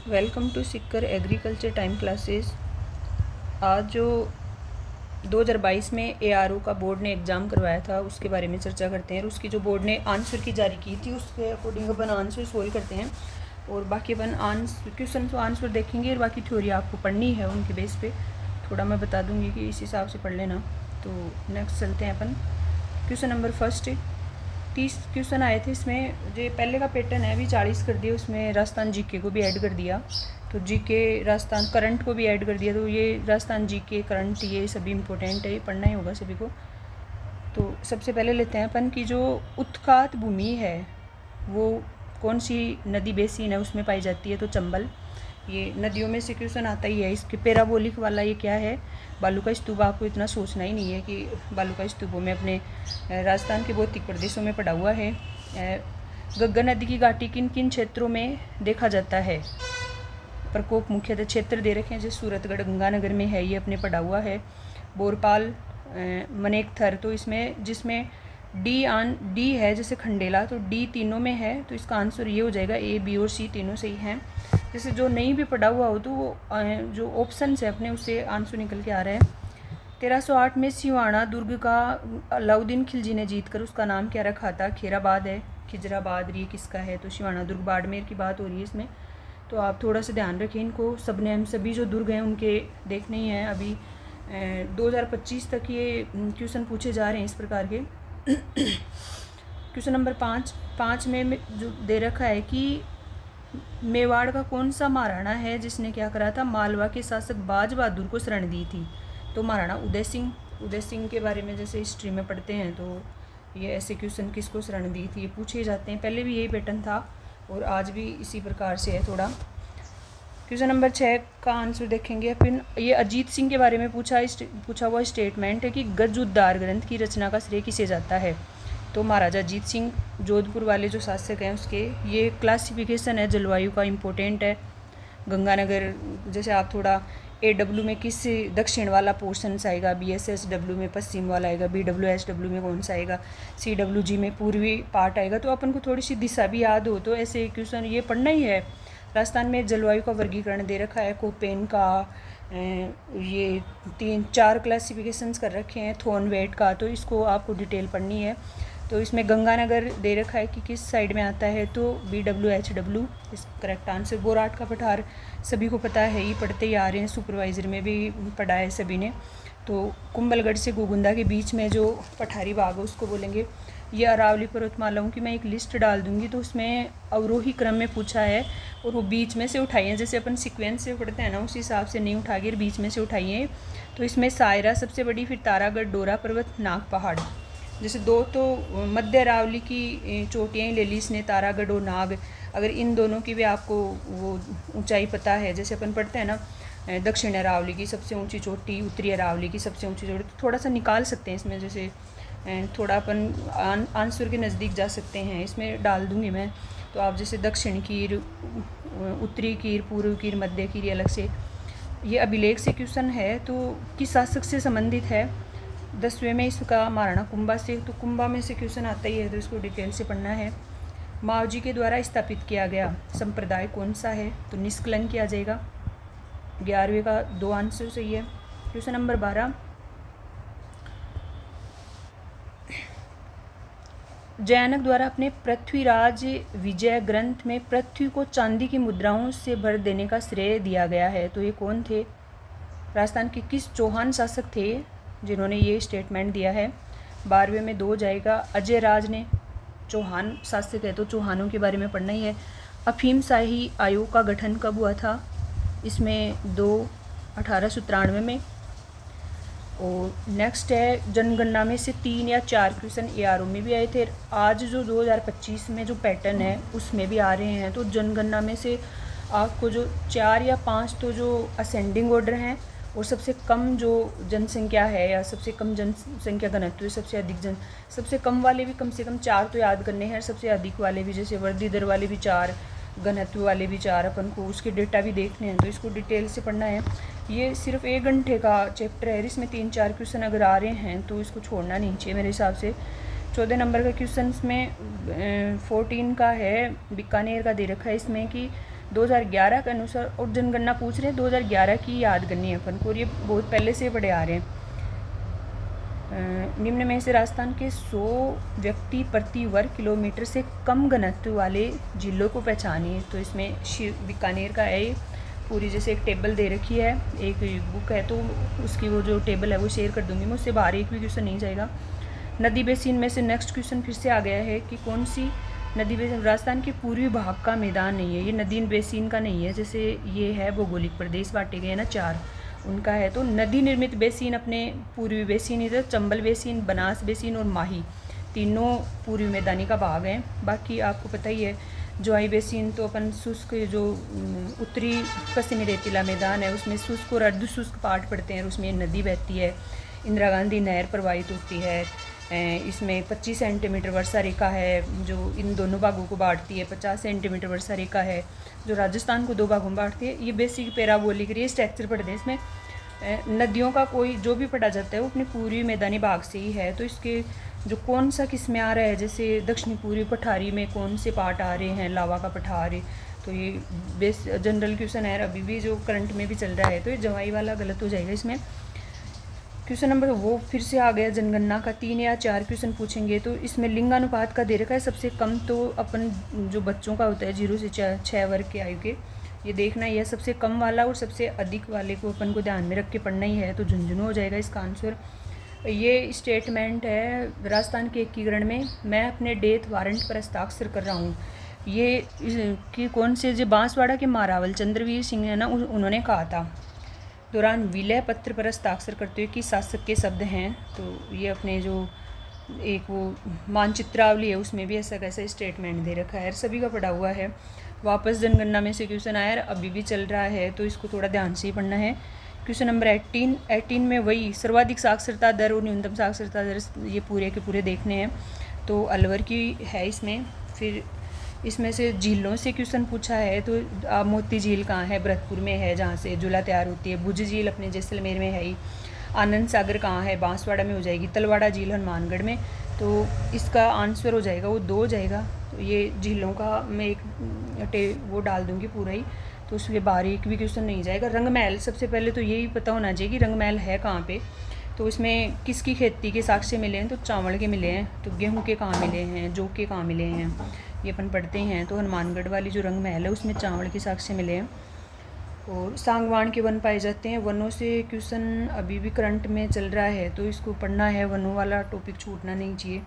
Welcome to Sikar agriculture time classes. आज जो 2022 में एआरओ का बोर्ड ने एग्ज़ाम करवाया था उसके बारे में चर्चा करते हैं और उसकी जो बोर्ड ने आंसर की जारी की थी उसके अकॉर्डिंग अपन आंसर सोल्व करते हैं और बाकी अपन क्वेश्चन तो आंसर देखेंगे और बाकी थ्योरी आपको पढ़नी है उनके बेस पे थोड़ा मैं बता दूंगी कि इस हिसाब से पढ़ लेना। तो नेक्स्ट चलते हैं अपन। क्वेश्चन नंबर फर्स्ट, 30 क्वेश्चन आए थे। इसमें जो पहले का पैटर्न है अभी 40 कर दिया, उसमें राजस्थान जीके को भी ऐड कर दिया, तो जीके राजस्थान करंट को भी ऐड कर दिया। तो ये राजस्थान जीके करंट ये सभी इम्पोर्टेंट है, ये पढ़ना ही होगा सभी को। तो सबसे पहले लेते हैं अपन की जो उत्खात भूमि है वो कौन सी नदी बेसिन है उसमें पाई जाती है, तो चंबल। ये नदियों में से क्वेश्चन आता ही है। इसके पैराबोलिक वाला ये क्या है, बालू का स्तूप। आपको इतना सोचना ही नहीं है कि बालू का स्तूपों में अपने राजस्थान के भौतिक प्रदेशों में पड़ा हुआ है। गंगा नदी की घाटी किन किन क्षेत्रों में देखा जाता है, प्रकोप मुख्यतः क्षेत्र दे रखे हैं जैसे सूरतगढ़ गंगानगर में है, ये अपने पड़ा हुआ है। बोरपाल मनेकथर, तो इसमें जिसमें डी है जैसे खंडेला, तो डी तीनों में है, तो इसका आंसर ये हो जाएगा ए, बी और सी तीनों सही हैं। जैसे जो नहीं भी पढ़ा हुआ हो तो वो जो ऑप्शन है अपने उससे आंसर निकल के आ रहा है। 1308 में सिवाना दुर्ग का अलाउद्दीन खिलजी ने जीत कर उसका नाम क्या रखा था, खैराबाद है, खिजराबाद। ये किसका है, तो सिवाना दुर्ग बाड़मेर की बात हो रही है इसमें। तो आप थोड़ा सा ध्यान रखें इनको, सबने सभी जो दुर्ग हैं उनके देखने ही हैं। अभी 2025 तक ये क्वेश्चन पूछे जा रहे हैं इस प्रकार के। क्वेश्चन नंबर 5 में जो दे रखा है कि मेवाड़ का कौन सा महाराणा है जिसने क्या करा था, मालवा के शासक बाज बहादुर को शरण दी थी, तो महाराणा उदय सिंह के बारे में जैसे हिस्ट्री में पढ़ते हैं तो ये ऐसे क्वेश्चन किसको शरण दी थी ये पूछे जाते हैं। पहले भी यही पैटर्न था और आज भी इसी प्रकार से है थोड़ा। क्वेश्चन नंबर 6 का आंसर देखेंगे। फिर ये अजीत सिंह के बारे में पूछा हुआ स्टेटमेंट है कि गज उद्धार ग्रंथ की रचना का श्रेय किसे जाता है, तो महाराजा अजीत सिंह जोधपुर वाले जो शासक हैं उसके। ये क्लासिफिकेशन है जलवायु का, इम्पोर्टेंट है। गंगानगर जैसे आप थोड़ा AW में किस दक्षिण वाला पोर्शन आएगा, BSSW में पश्चिम वाला आएगा, BWSW में कौन सा आएगा, CWG में पूर्वी पार्ट आएगा। तो अपन को थोड़ी सी दिशा भी याद हो तो ऐसे क्वेश्चन ये पढ़ना ही है। राजस्थान में जलवायु का वर्गीकरण दे रखा है, कोपेन का, ये 3-4 क्लासिफिकेशंस कर रखे हैं, थॉर्नवेट का, तो इसको आपको डिटेल पढ़नी है। तो इसमें गंगानगर दे रखा है कि किस साइड में आता है, तो BWHW इस करेक्ट आंसर। बोराट का पठार सभी को पता है, ये पढ़ते ही आ रहे हैं, सुपरवाइज़र में भी पढ़ा है सभी ने। तो कुंभलगढ़ से गोगुंदा के बीच में जो पठारी बाग है उसको बोलेंगे। ये अरावली पर्वतमालाओं की मैं एक लिस्ट डाल दूंगी, तो उसमें अवरोही क्रम में पूछा है और वो बीच में से उठाइए, जैसे अपन सीक्वेंस से पढ़ते हैं ना उस हिसाब से नहीं उठा के बीच में से उठाइए। तो इसमें सायरा सबसे बड़ी, फिर तारागढ़, डोरा पर्वत, नाग पहाड़। जैसे दो तो मध्य अरावली की चोटियाँ ही ले ली इसने, तारागढ़ और नाग। अगर इन दोनों की भी आपको वो ऊंचाई पता है, जैसे अपन पढ़ते हैं ना दक्षिण अरावली की सबसे ऊंची चोटी, उत्तरी अरावली की सबसे ऊंची चोटी, तो थोड़ा सा निकाल सकते हैं इसमें, जैसे थोड़ा अपन आंसर के नज़दीक जा सकते हैं। इसमें डाल दूंगी मैं, तो आप जैसे दक्षिण कीर, उत्तरी कीर, पूर्व कीर, मध्य कीर अलग से। ये अभिलेख से क्वेश्चन है, तो किस शासक से संबंधित है, 10वें में इसका महाराणा कुंभा से। तो कुंभा में से क्वेश्चन आता ही है, तो इसको डिटेल से पढ़ना है। मावजी के द्वारा स्थापित किया गया संप्रदाय कौन सा है, तो निष्कलंक आ जाएगा। 11वें का 2 आंसर सही है। क्वेश्चन नंबर 12, जयानक द्वारा अपने पृथ्वीराज विजय ग्रंथ में पृथ्वी को चांदी की मुद्राओं से भर देने का श्रेय दिया गया है, तो ये कौन थे, राजस्थान के किस चौहान शासक थे जिन्होंने ये स्टेटमेंट दिया है। 12वें में 2 जाएगा। अजय राज ने, चौहान शासक है तो चौहानों के बारे में पढ़ना ही है। अफीम शाही आयोग का गठन कब हुआ था, इसमें 2 1893 में। और नेक्स्ट है जनगणना में से 3 या 4 क्वेश्चन ARO में भी आए थे। आज जो 2025 में जो पैटर्न है उसमें भी आ रहे हैं, तो जनगणना में से आपको जो 4 या 5 तो जो असेंडिंग ऑर्डर हैं और सबसे कम जो जनसंख्या है या सबसे कम जनसंख्या घनत्व, सबसे कम वाले भी कम से कम 4 तो याद करने हैं, सबसे अधिक वाले भी जैसे वर्दी वाले भी 4, घनत्व वाले भी 4, अपन को उसके डेटा भी देखने हैं, तो इसको डिटेल से पढ़ना है। ये सिर्फ 1 घंटे का चैप्टर है, इसमें 3-4 क्वेश्चन अगर आ रहे हैं तो इसको छोड़ना नहीं चाहिए मेरे हिसाब से। 14 नंबर का क्वेश्चन में 14 का है, बीकानेर का दे रखा है इसमें कि 2011 के अनुसार, और जनगणना पूछ रहे हैं 2011 की याद करनी है अपन को, और ये बहुत पहले से पढ़े आ रहे हैं। निम्न में से राजस्थान के 100 व्यक्ति प्रति वर्ग किलोमीटर से कम घनत्व वाले जिलों को पहचानिए। तो इसमें बीकानेर का है ये, पूरी जैसे एक टेबल दे रखी है, एक बुक है, तो उसकी वो जो टेबल है वो शेयर कर दूंगी मैं, उससे बाहर एक भी क्वेश्चन नहीं जाएगा। नदी बेसिन में से नेक्स्ट क्वेश्चन फिर से आ गया है कि कौन सी नदी बेसिन राजस्थान के पूर्वी भाग का मैदान नहीं है, ये नदी बेसिन का नहीं है। जैसे ये है भौगोलिक प्रदेश बांटे गए ना 4, उनका है। तो नदी निर्मित बेसिन अपने पूर्वी बेसिन, इधर चंबल बेसिन, बनास बेसिन और माही, तीनों पूर्वी मैदानी का भाग हैं। बाकी आपको पता ही है जोई बेसिन तो अपन शुष्क, जो उत्तरी पश्चिमी रेतीला मैदान है उसमें शुष्क और अर्ध शुष्क पार्ट पड़ते हैं, और उसमें नदी बहती है, इंदिरा गांधी नहर प्रवाहित होती है। इसमें 25 सेंटीमीटर वर्षा रेखा है जो इन दोनों भागों को बांटती है, 50 सेंटीमीटर वर्षा रेखा है जो राजस्थान को 2 भागों में बांटती है। ये बेसिक पैराबोलिक ये स्ट्रक्चर पढ़ते हैं। इसमें नदियों का कोई जो भी पढ़ा जाता है वो अपने पूर्वी मैदानी भाग से ही है। तो इसके जो कौन सा किस में आ रहा है, जैसे दक्षिणी पूर्वी पठारी में कौन से पार्ट आ रहे हैं, लावा का पठार, तो ये बेस जनरल क्वेश्चन है, अभी भी जो करंट में भी चल रहा है। तो ये जवाई वाला गलत हो जाएगा इसमें। क्वेश्चन नंबर वो फिर से आ गया जनगणना का, 3 या 4 क्वेश्चन पूछेंगे। तो इसमें लिंगानुपात का दे रखा है, सबसे कम तो अपन जो बच्चों का होता है 0 से 6 वर्ग के आयु के, ये देखना ही है सबसे कम वाला, और सबसे अधिक वाले को अपन को ध्यान में रख के पढ़ना ही है। तो झुंझुनू हो जाएगा इसका आंसर। ये स्टेटमेंट है राजस्थान के एकीकरण में मैं अपने डेथ वारंट पर हस्ताक्षर कर रहा हूँ। ये कि कौन से जो बांसवाड़ा के मारावल चंद्रवीर सिंह है ना, उन्होंने कहा था दौरान विलय पत्र पर हस्ताक्षर करते हुए कि शासक के शब्द हैं। तो ये अपने जो एक वो मानचित्रावली है उसमें भी ऐसा कैसा स्टेटमेंट दे रखा है, सभी का पढ़ा हुआ है। वापस जनगणना में से क्वेश्चन आया, अभी भी चल रहा है तो इसको थोड़ा ध्यान से ही पढ़ना है। क्वेश्चन नंबर 18 में वही सर्वाधिक साक्षरता दर और न्यूनतम साक्षरता दर, ये पूरे के पूरे देखने हैं। तो अलवर की है इसमें। फिर इसमें से झीलों से क्वेश्चन पूछा है, तो मोती झील कहाँ है, भरतपुर में है जहाँ से झूला तैयार होती है। भुज झील अपने जैसलमेर में है ही। आनंद सागर कहाँ है, बांसवाड़ा में हो जाएगी। तलवाड़ा झील हनुमानगढ़ में। तो इसका आंसर हो जाएगा वो 2 हो जाएगा। तो ये झीलों का मैं एक वो डाल दूँगी पूरा ही, तो उसके बाहर एक भी क्वेश्चन नहीं जाएगा। रंगमहल, सबसे पहले तो यही पता होना चाहिए कि रंगमहल है कहाँ पे। तो इसमें किसकी खेती के साक्ष्य मिले हैं, तो चावल के मिले हैं। तो गेहूँ के कहाँ मिले हैं, जौ के कहाँ मिले हैं, ये अपन पढ़ते हैं। तो हनुमानगढ़ वाली जो रंगमहल है उसमें चावल के साक्ष्य मिले हैं। और सांगवान के वन पाए जाते हैं। वनों से क्वेश्चन अभी भी करंट में चल रहा है तो इसको पढ़ना है, वनों वाला टॉपिक छूटना नहीं चाहिए।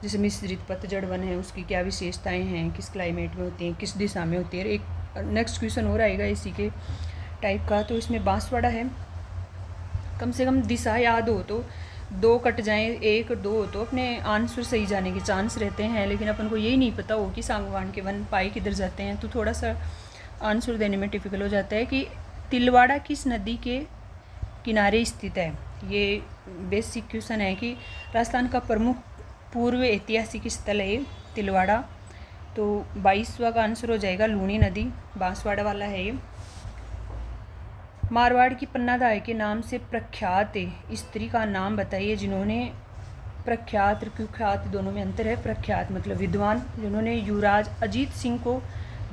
जैसे मिश्रित पतझड़ वन है, उसकी क्या विशेषताएं हैं, किस क्लाइमेट में होती हैं, किस दिशा में होती है। एक नेक्स्ट क्वेश्चन और आएगा इसी के टाइप का। तो इसमें बांसवाड़ा है, कम से कम दिशा याद हो तो 2 कट जाएँ, 1 2 हो तो अपने आंसर सही जाने के चांस रहते हैं। लेकिन अपन को यही नहीं पता हो कि सांगवान के वन पाए किधर जाते हैं, तो थोड़ा सा आंसर देने में टिपिकल हो जाता है। कि तिलवाड़ा किस नदी के किनारे स्थित है। ये बेसिक क्वेश्चन है कि राजस्थान का प्रमुख पूर्व ऐतिहासिक स्थल है तिलवाड़ा। तो 22वां का आंसर हो जाएगा लूणी नदी, बांसवाड़ा वाला है ये। मारवाड़ की पन्नाधाय के नाम से प्रख्यात स्त्री का नाम बताइए जिन्होंने, प्रख्यात और कुख्यात दोनों में अंतर है। प्रख्यात मतलब विद्वान, जिन्होंने युवराज अजीत सिंह को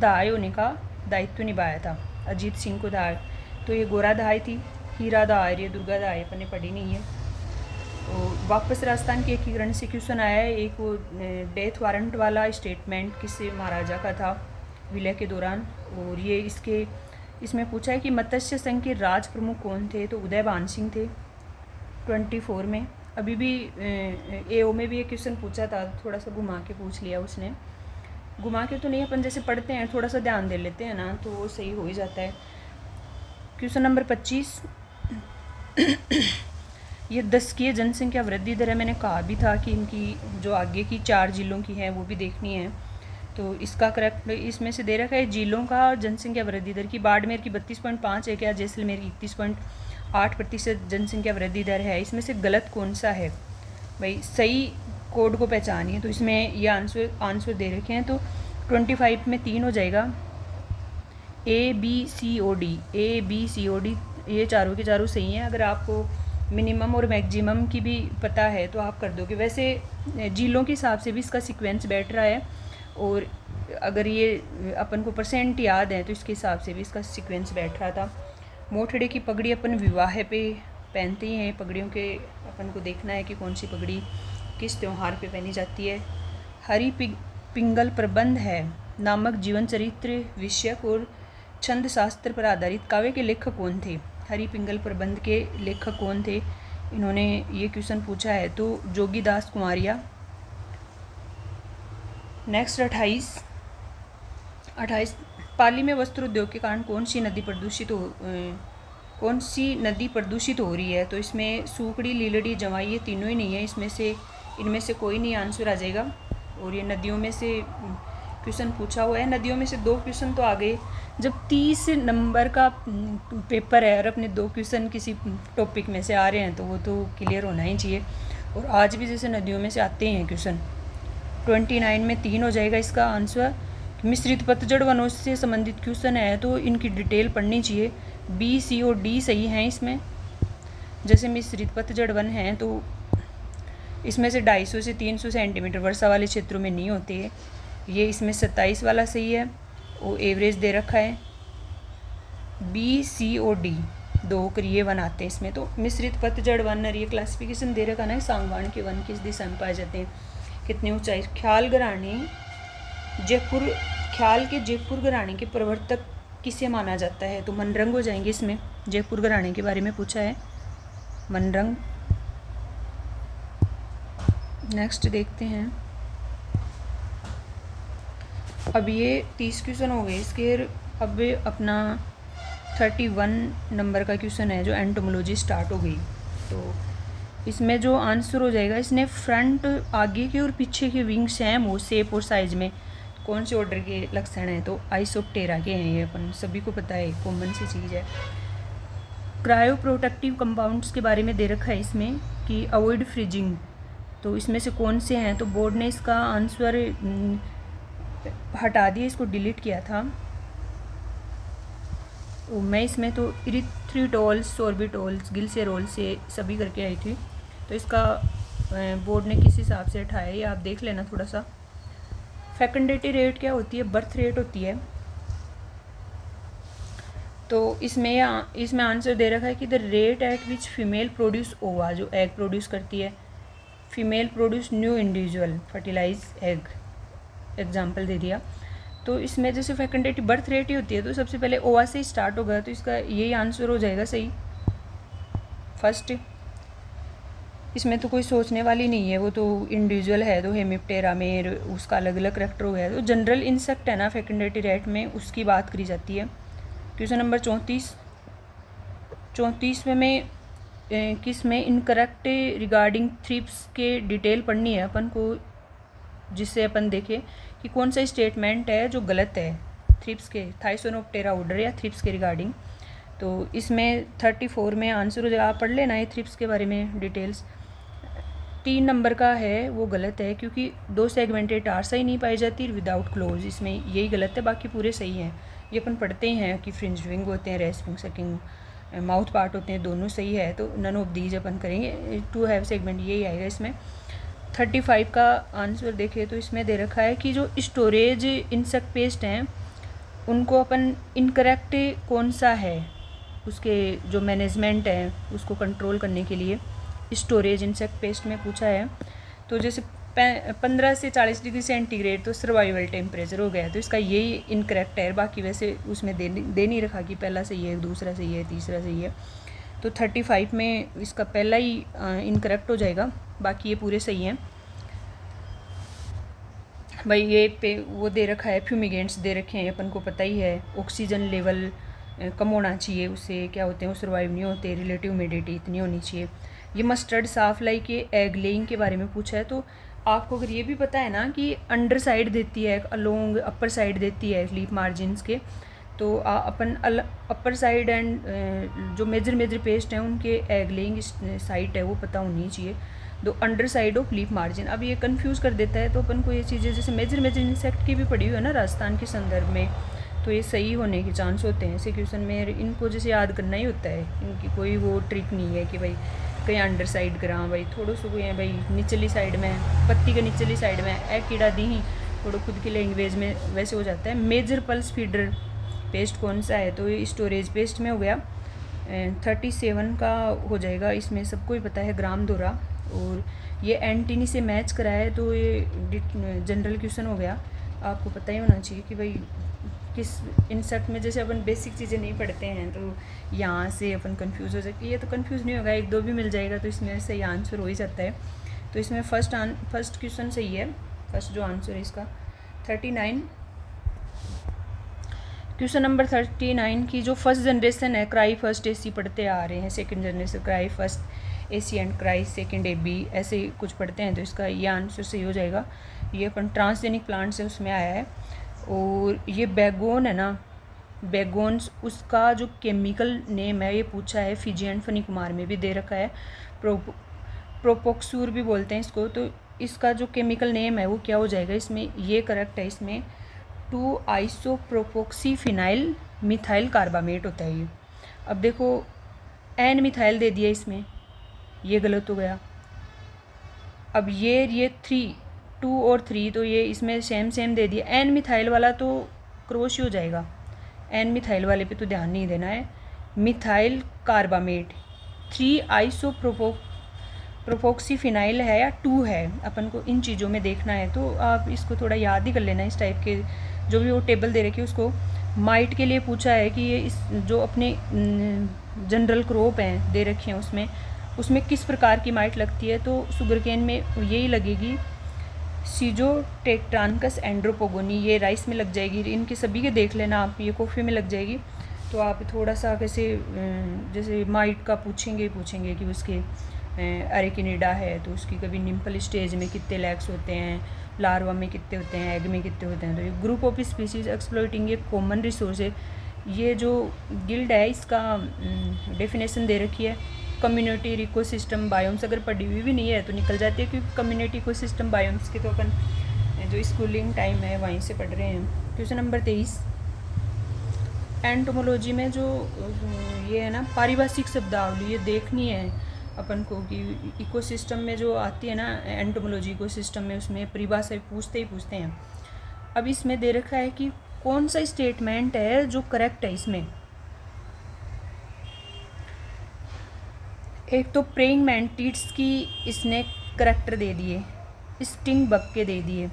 दाय होने का दायित्व निभाया था। अजीत सिंह को दाय, तो ये गोरा दाय थी, हीरा दाय, ये दुर्गा दाय अपन ने पढ़ी नहीं है। तो वापस राजस्थान के एकीकरण से क्वेश्चन आया है। एक वो डेथ वारंट वाला स्टेटमेंट किसी महाराजा का था विलय के दौरान, और ये इसमें पूछा है कि मत्स्य संघ के राज प्रमुख कौन थे। तो उदयभान सिंह थे 24 में। अभी भी एओ में भी एक क्वेश्चन पूछा था, थोड़ा सा घुमा के पूछ लिया उसने। घुमा के तो नहीं, अपन जैसे पढ़ते हैं थोड़ा सा ध्यान दे लेते हैं ना, तो वो सही हो ही जाता है। क्वेश्चन नंबर 25 ये 10 की जनसंख्या वृद्धि दर है। मैंने कहा भी था कि इनकी जो आगे की 4 जिलों की है वो भी देखनी है। तो इसका करेक्ट इसमें से दे रखा है जिलों का जनसंख्या वृद्धि दर की। बाड़मेर की 32.5 है क्या, जैसलमेर की 31.8% जनसंख्या वृद्धि दर है। इसमें से गलत कौन सा है भाई, सही कोड को पहचानिए। तो इसमें ये आंसर दे रखे हैं। तो 25 में 3 हो जाएगा। ABCOD ये चारों के चारों सही हैं। अगर आपको मिनिमम और मैक्सिमम की भी पता है तो आप कर दोगे। वैसे जिलों के हिसाब से भी इसका सीक्वेंस बैठ रहा है, और अगर ये अपन को परसेंट याद है तो इसके हिसाब से भी इसका सीक्वेंस बैठ रहा था। मोठड़े की पगड़ी अपन विवाह पे पहनते ही हैं। पगड़ियों के अपन को देखना है कि कौन सी पगड़ी किस त्यौहार पे पहनी जाती है। हरि पिंगल प्रबंध है नामक जीवन चरित्र विषयक और छंद शास्त्र पर आधारित काव्य के लेखक कौन थे? हरि पिंगल प्रबंध के लेखक कौन थे? इन्होंने ये क्वेश्चन पूछा है, तो जोगीदास कुमारिया। नेक्स्ट 28 पाली में वस्त्र उद्योग के कारण कौन सी नदी प्रदूषित हो रही है? तो इसमें सूखड़ी, लीलड़ी, जवाई ये तीनों ही नहीं है, इनमें से कोई नहीं आंसर आ जाएगा। और ये नदियों में से क्वेश्चन पूछा हुआ है। नदियों में से 2 क्वेश्चन तो आ गए। जब 30 नंबर का पेपर है और अपने 2 क्वेश्चन किसी टॉपिक में से आ रहे हैं तो वो तो क्लियर होना ही चाहिए। और आज भी जैसे नदियों में से आते हैं क्वेश्चन। 29 में 3 हो जाएगा इसका आंसर। मिश्रित पतझड़ वनों से संबंधित क्वेश्चन है तो इनकी डिटेल पढ़नी चाहिए। बी, सी और डी सही हैं इसमें। जैसे मिश्रित पतझड़ वन हैं तो इसमें से 250 से 300 सेंटीमीटर वर्षा वाले क्षेत्रों में नहीं होते हैं। ये इसमें 27 वाला सही है। और एवरेज दे रखा है बी, सी और डी 2 करिए वन आते हैं इसमें। तो मिश्रित पतझड़ वन और ये क्लासिफिकेशन दे रखा ना, सांगवान के वन किस दिशा में पाए जाते हैं, कितनी ऊंचाई। ख्याल के जयपुर घराने के प्रवर्तक किसे माना जाता है? तो मनरंग हो जाएंगे इसमें। जयपुर घराने के बारे में पूछा है, मनरंग। नेक्स्ट देखते हैं। अब ये 30 क्वेश्चन हो गए इसके। अब अपना 31 नंबर का क्वेश्चन है जो एंटोमोलॉजी स्टार्ट हो गई। तो इसमें जो आंसर हो जाएगा, इसने फ्रंट आगे के और पीछे के विंग सेम हो शेप और साइज में, कौन से ऑर्डर के लक्षण हैं? तो आइसोप्टेरा के हैं। ये अपन सभी को पता है, कॉमन सी चीज़ है। क्रायो प्रोटेक्टिव कंपाउंड्स के बारे में दे रखा है इसमें कि अवॉइड फ्रीजिंग, तो इसमें से कौन से हैं? तो बोर्ड ने इसका आंसर हटा दिया, इसको डिलीट किया था। तो मैं इसमें तो इरिथ्रिटोल, सोर्बिटोल, गिल्सेरोल से सभी करके आई थी। तो इसका बोर्ड ने किस हिसाब से हटाया ये आप देख लेना थोड़ा सा। फैकेंडेटरी रेट क्या होती है? बर्थ रेट होती है। तो इसमें आंसर दे रखा है कि the rate at which female produce ova, जो एग प्रोड्यूस करती है, female produce new individual fertilise egg, example दे दिया। तो इसमें जैसे फैकेंडेटरी बर्थ रेट ही होती है तो सबसे पहले ओवा से ही स्टार्ट होगा, तो इसका यही आंसर हो जाएगा सही, फर्स्ट। इसमें तो कोई सोचने वाली नहीं है, वो तो इंडिविजुअल है। तो हेमिप्टेरा में उसका अलग अलग करेक्टर हो गया। तो जनरल इंसेक्ट है ना फैकेंडेटरी रेट में, उसकी बात करी जाती है। क्वेश्चन नंबर 34 में किस में इनकरेक्ट रिगार्डिंग थ्रिप्स के डिटेल पढ़नी है अपन को, जिससे अपन देखें कि कौन सा स्टेटमेंट है जो गलत है थ्रिप्स के, थाइसोनोप्टेरा ऑर्डर या थ्रिप्स के रिगार्डिंग। तो इसमें 34 में आंसर हो जाएगा, आप पढ़ लेना ये थ्रिप्स के बारे में डिटेल्स। 3 नंबर का है वो गलत है क्योंकि 2 सेगमेंटेड टार्सा ही नहीं पाई जाती विदाउट क्लोज, इसमें यही गलत है, बाकी पूरे सही हैं। ये अपन पढ़ते ही हैं कि फ्रिंज विंग होते हैं, रेस्पिंग सकिंग माउथ पार्ट होते हैं, दोनों सही है। तो नन ऑफ दीज अपन करेंगे, 2 हैव सेगमेंट यही आएगा इसमें। 35 का आंसर देखें तो इसमें दे रखा है कि जो स्टोरेज इंसेक्ट पेस्ट हैं उनको अपन इनकरेक्ट कौन सा है, उसके जो मैनेजमेंट है उसको कंट्रोल करने के लिए स्टोरेज इंसेक्ट पेस्ट में पूछा है। तो जैसे 15 से 40 डिग्री सेंटीग्रेड तो सर्वाइवल टेम्परेचर हो गया, तो इसका यही इनकरेक्ट है। बाकी वैसे उसमें दे नहीं रखा कि पहला सही है, दूसरा सही है, तीसरा सही है। तो 35 में इसका पहला ही इनकरेक्ट हो जाएगा, बाकी ये पूरे सही हैं। भाई ये पे वो दे रखा है, फ्यूमिगेंट्स दे रखे हैं, अपन को पता ही है। ऑक्सीजन लेवल कम होना चाहिए, उससे क्या होते हैं वो सर्वाइव नहीं होते। रिलेटिव ह्यूमिडिटी इतनी होनी चाहिए। ये मस्टर्ड साफ लाई के एग लेइंग के बारे में पूछा है। तो आपको अगर ये भी पता है ना कि अंडर साइड देती है, अलोंग अपर साइड देती है लीफ मार्जिन्स के, तो अपन अपर साइड एंड जो मेजर पेस्ट हैं उनके एग लेइंग साइट है वो पता होनी चाहिए। दो under side of leaf margin, अब ये कंफ्यूज कर देता है। तो अपन को ये चीज़ें जैसे मेजर इंसेक्ट की भी पड़ी हुई है ना राजस्थान के संदर्भ में, तो ये सही होने के चांस होते हैं ऐसे क्वेश्चन में। इनको जैसे याद करना ही होता है, इनकी कोई वो ट्रिक नहीं है कि भाई कहीं अंडर साइड करा भाई थोड़ा सा कोई है भाई निचली साइड में, पत्ती के निचली साइड में ए कीड़ा दी ही थोड़ा खुद की लैंग्वेज में वैसे हो जाता है। मेजर पल्स फीडर पेस्ट कौन सा है, तो ये स्टोरेज पेस्ट में हो गया 37 का हो जाएगा। इसमें सबको ही पता है ग्राम दोरा, और ये एंटीनी से मैच करा है, तो ये जनरल क्वेश्चन हो गया। आपको पता ही होना चाहिए कि भाई किस इंसेक्ट में, जैसे अपन बेसिक चीज़ें नहीं पढ़ते हैं तो यहाँ से अपन कंफ्यूज हो सकती है। ये तो कंफ्यूज नहीं होगा, एक दो भी मिल जाएगा तो इसमें सही आंसर हो ही जाता है। तो इसमें फर्स्ट क्वेश्चन सही है, फर्स्ट जो आंसर है इसका 39। क्वेश्चन नंबर 39 की जो फर्स्ट जनरेशन है, क्राई फर्स्ट एसी पढ़ते आ रहे हैं, second generation cry first AC and cry second AB, ऐसे कुछ पढ़ते हैं, तो इसका ये आंसर सही हो जाएगा। ये अपन ट्रांसजेनिक प्लांट से उसमें आया है। और ये बैगोन है ना, बैगोन्स, उसका जो केमिकल नेम है ये पूछा है, फिजी एंड फनी कुमार में भी दे रखा है। प्रोपोक्सूर भी बोलते हैं इसको, तो इसका जो केमिकल नेम है वो क्या हो जाएगा इसमें, ये करेक्ट है। इसमें 2-आइसोप्रोपोक्सीफिनाइल मिथाइल कार्बामेट होता है ये। अब देखो एन मिथाइल दे दिया इसमें, ये गलत हो गया। अब ये 2 और 3 तो ये इसमें सेम दे दिया। एन मिथाइल वाला तो क्रॉस ही हो जाएगा, एन मिथाइल वाले पे तो ध्यान नहीं देना है। मिथाइल कार्बामेट 3-आइसोप्रोपोक्सीफिनाइल है या 2 है, अपन को इन चीज़ों में देखना है। तो आप इसको थोड़ा याद ही कर लेना, इस टाइप के जो भी वो टेबल दे रखी है उसको। माइट के लिए पूछा है कि ये इस जो अपने जनरल क्रॉप हैं दे रखे हैं उसमें किस प्रकार की माइट लगती है, तो शुगरकेन में यही लगेगी, सीजोटेक्टानकस एंड्रोपोगोनी, ये राइस में लग जाएगी। इनके सभी के देख लेना आप, ये कॉफ़ी में लग जाएगी। तो आप थोड़ा सा कैसे, जैसे माइट का पूछेंगे कि उसके अरेकिनिडा है तो उसकी कभी निम्पल स्टेज में कितने लैग्स होते हैं, लार्वा में कितने होते हैं, एग में कितने होते हैं। तो ये ग्रुप ऑफ स्पीसीज एक्सप्लॉइटिंग ये कॉमन रिसोर्स है। ये जो गिल्ड है इसका डेफिनेशन दे रखी है, कम्युनिटी इकोसिस्टम बायोम्स। अगर पढ़ी हुई भी नहीं है तो निकल जाती है, क्योंकि कम्युनिटी इकोसिस्टम बायोम्स के तो अपन जो स्कूलिंग टाइम है वहीं से पढ़ रहे हैं। क्वेश्चन नंबर 23, एंटोमोलॉजी में जो ये है ना पारिभाषिक शब्दावली, ये देखनी है अपन को कि इकोसिस्टम में जो आती है ना एंटोमोलॉजी इकोसिस्टम में, उसमें परिभाषा पूछते हैं। अब इसमें दे रखा है कि कौन सा स्टेटमेंट है जो करेक्ट है इसमें। एक तो प्रेइंग मैंटिड्स की इसने करैक्टर दे दिए, स्टिंग बग के दे दिए,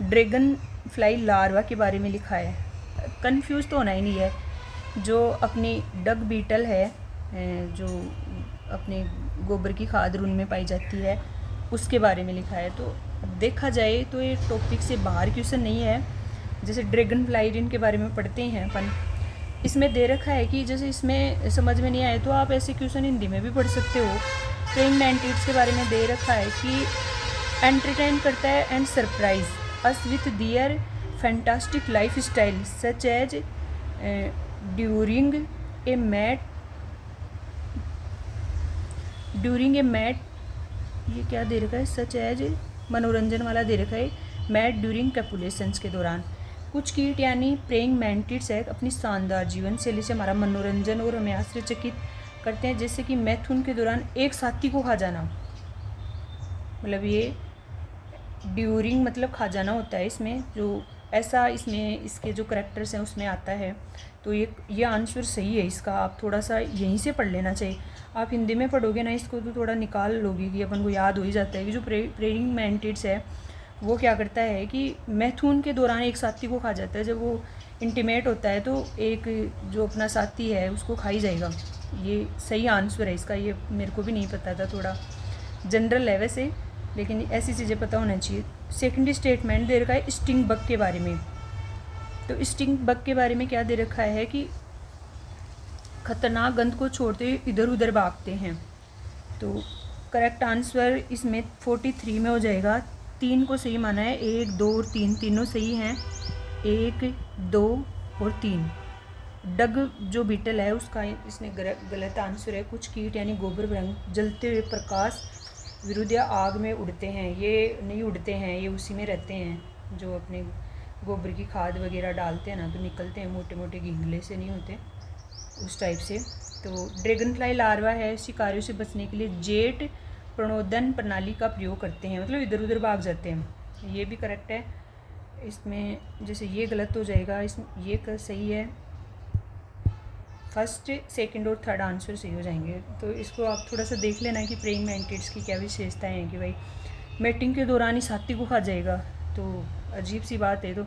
ड्रैगन फ्लाई लार्वा के बारे में लिखा है। कंफ्यूज तो होना ही नहीं है। जो अपनी डग बीटल है, जो अपने गोबर की खाद रूल में पाई जाती है, उसके बारे में लिखा है। तो देखा जाए तो ये टॉपिक से बाहर क्वेश्चन नहीं है। जैसे ड्रैगन फ्लाई इनके बारे में पढ़ते हैं अपन, इसमें दे रखा है कि जैसे इसमें समझ में नहीं आए तो आप ऐसे क्वेश्चन हिंदी में भी पढ़ सकते हो। प्रेइंग मैंटिड्स के बारे में दे रखा है कि एंटरटेन करता है and surprise us with their fantastic life style such as during a mat, ये क्या दे रखा है, सच एज मनोरंजन वाला दे रखा है, मैट ड्यूरिंग कैपुलेशंस के दौरान। कुछ कीट यानी प्रेइंग मैंटिड्स है अपनी शानदार जीवन शैली से हमारा मनोरंजन और हमें आश्चर्यचकित करते हैं, जैसे कि मैथुन के दौरान एक साथी को खा जाना, मतलब ये ड्यूरिंग मतलब खा जाना होता है इसमें, जो ऐसा इसमें इसके जो करैक्टर्स हैं उसमें आता है। तो ये आंसर सही है इसका। आप थोड़ा सा यहीं से पढ़ लेना चाहिए। आप हिंदी में पढ़ोगे ना इसको तो थोड़ा निकाल लोगे कि अपन को याद हो ही जाता है कि जो प्रेइंग मैंटिड्स है वो क्या करता है कि मैथुन के दौरान एक साथी को खा जाता है। जब वो इंटीमेट होता है तो एक जो अपना साथी है उसको खा ही जाएगा। ये सही आंसर है इसका। ये मेरे को भी नहीं पता था, थोड़ा जनरल है वैसे, लेकिन ऐसी चीज़ें पता होना चाहिए। सेकंड स्टेटमेंट दे रखा है स्टिंग बग के बारे में। तो स्टिंग बग के बारे में क्या दे रखा है कि खतरनाक गंध को छोड़ते हुए इधर उधर भागते हैं। तो करेक्ट आंसर इसमें 43 में हो जाएगा। 3 को सही माना है, 1, 2 और 3 तीनों सही हैं। 1, 2 और 3। डग जो बीटल है उसका इसने गलत आंसर है। कुछ कीट यानी गोबर भृंग जलते हुए प्रकाश विरुद्ध या आग में उड़ते हैं, ये नहीं उड़ते हैं, ये उसी में रहते हैं। जो अपने गोबर की खाद वगैरह डालते हैं ना तो निकलते हैं, मोटे मोटे घिंगले से नहीं होते, उस टाइप से। तो ड्रैगन फ्लाई लार्वा है, शिकारियों से बचने के लिए जेट प्रणोदन प्रणाली का प्रयोग करते हैं, मतलब इधर उधर भाग जाते हैं, ये भी करेक्ट है। इसमें जैसे ये गलत हो जाएगा, इस ये सही है, फर्स्ट सेकंड और थर्ड आंसर सही हो जाएंगे। तो इसको आप थोड़ा सा देख लेना कि प्रेइंग मैंटिड्स की क्या विशेषताएं हैं कि भाई मेटिंग के दौरान ही साथी को खा जाएगा, तो अजीब सी बात है। तो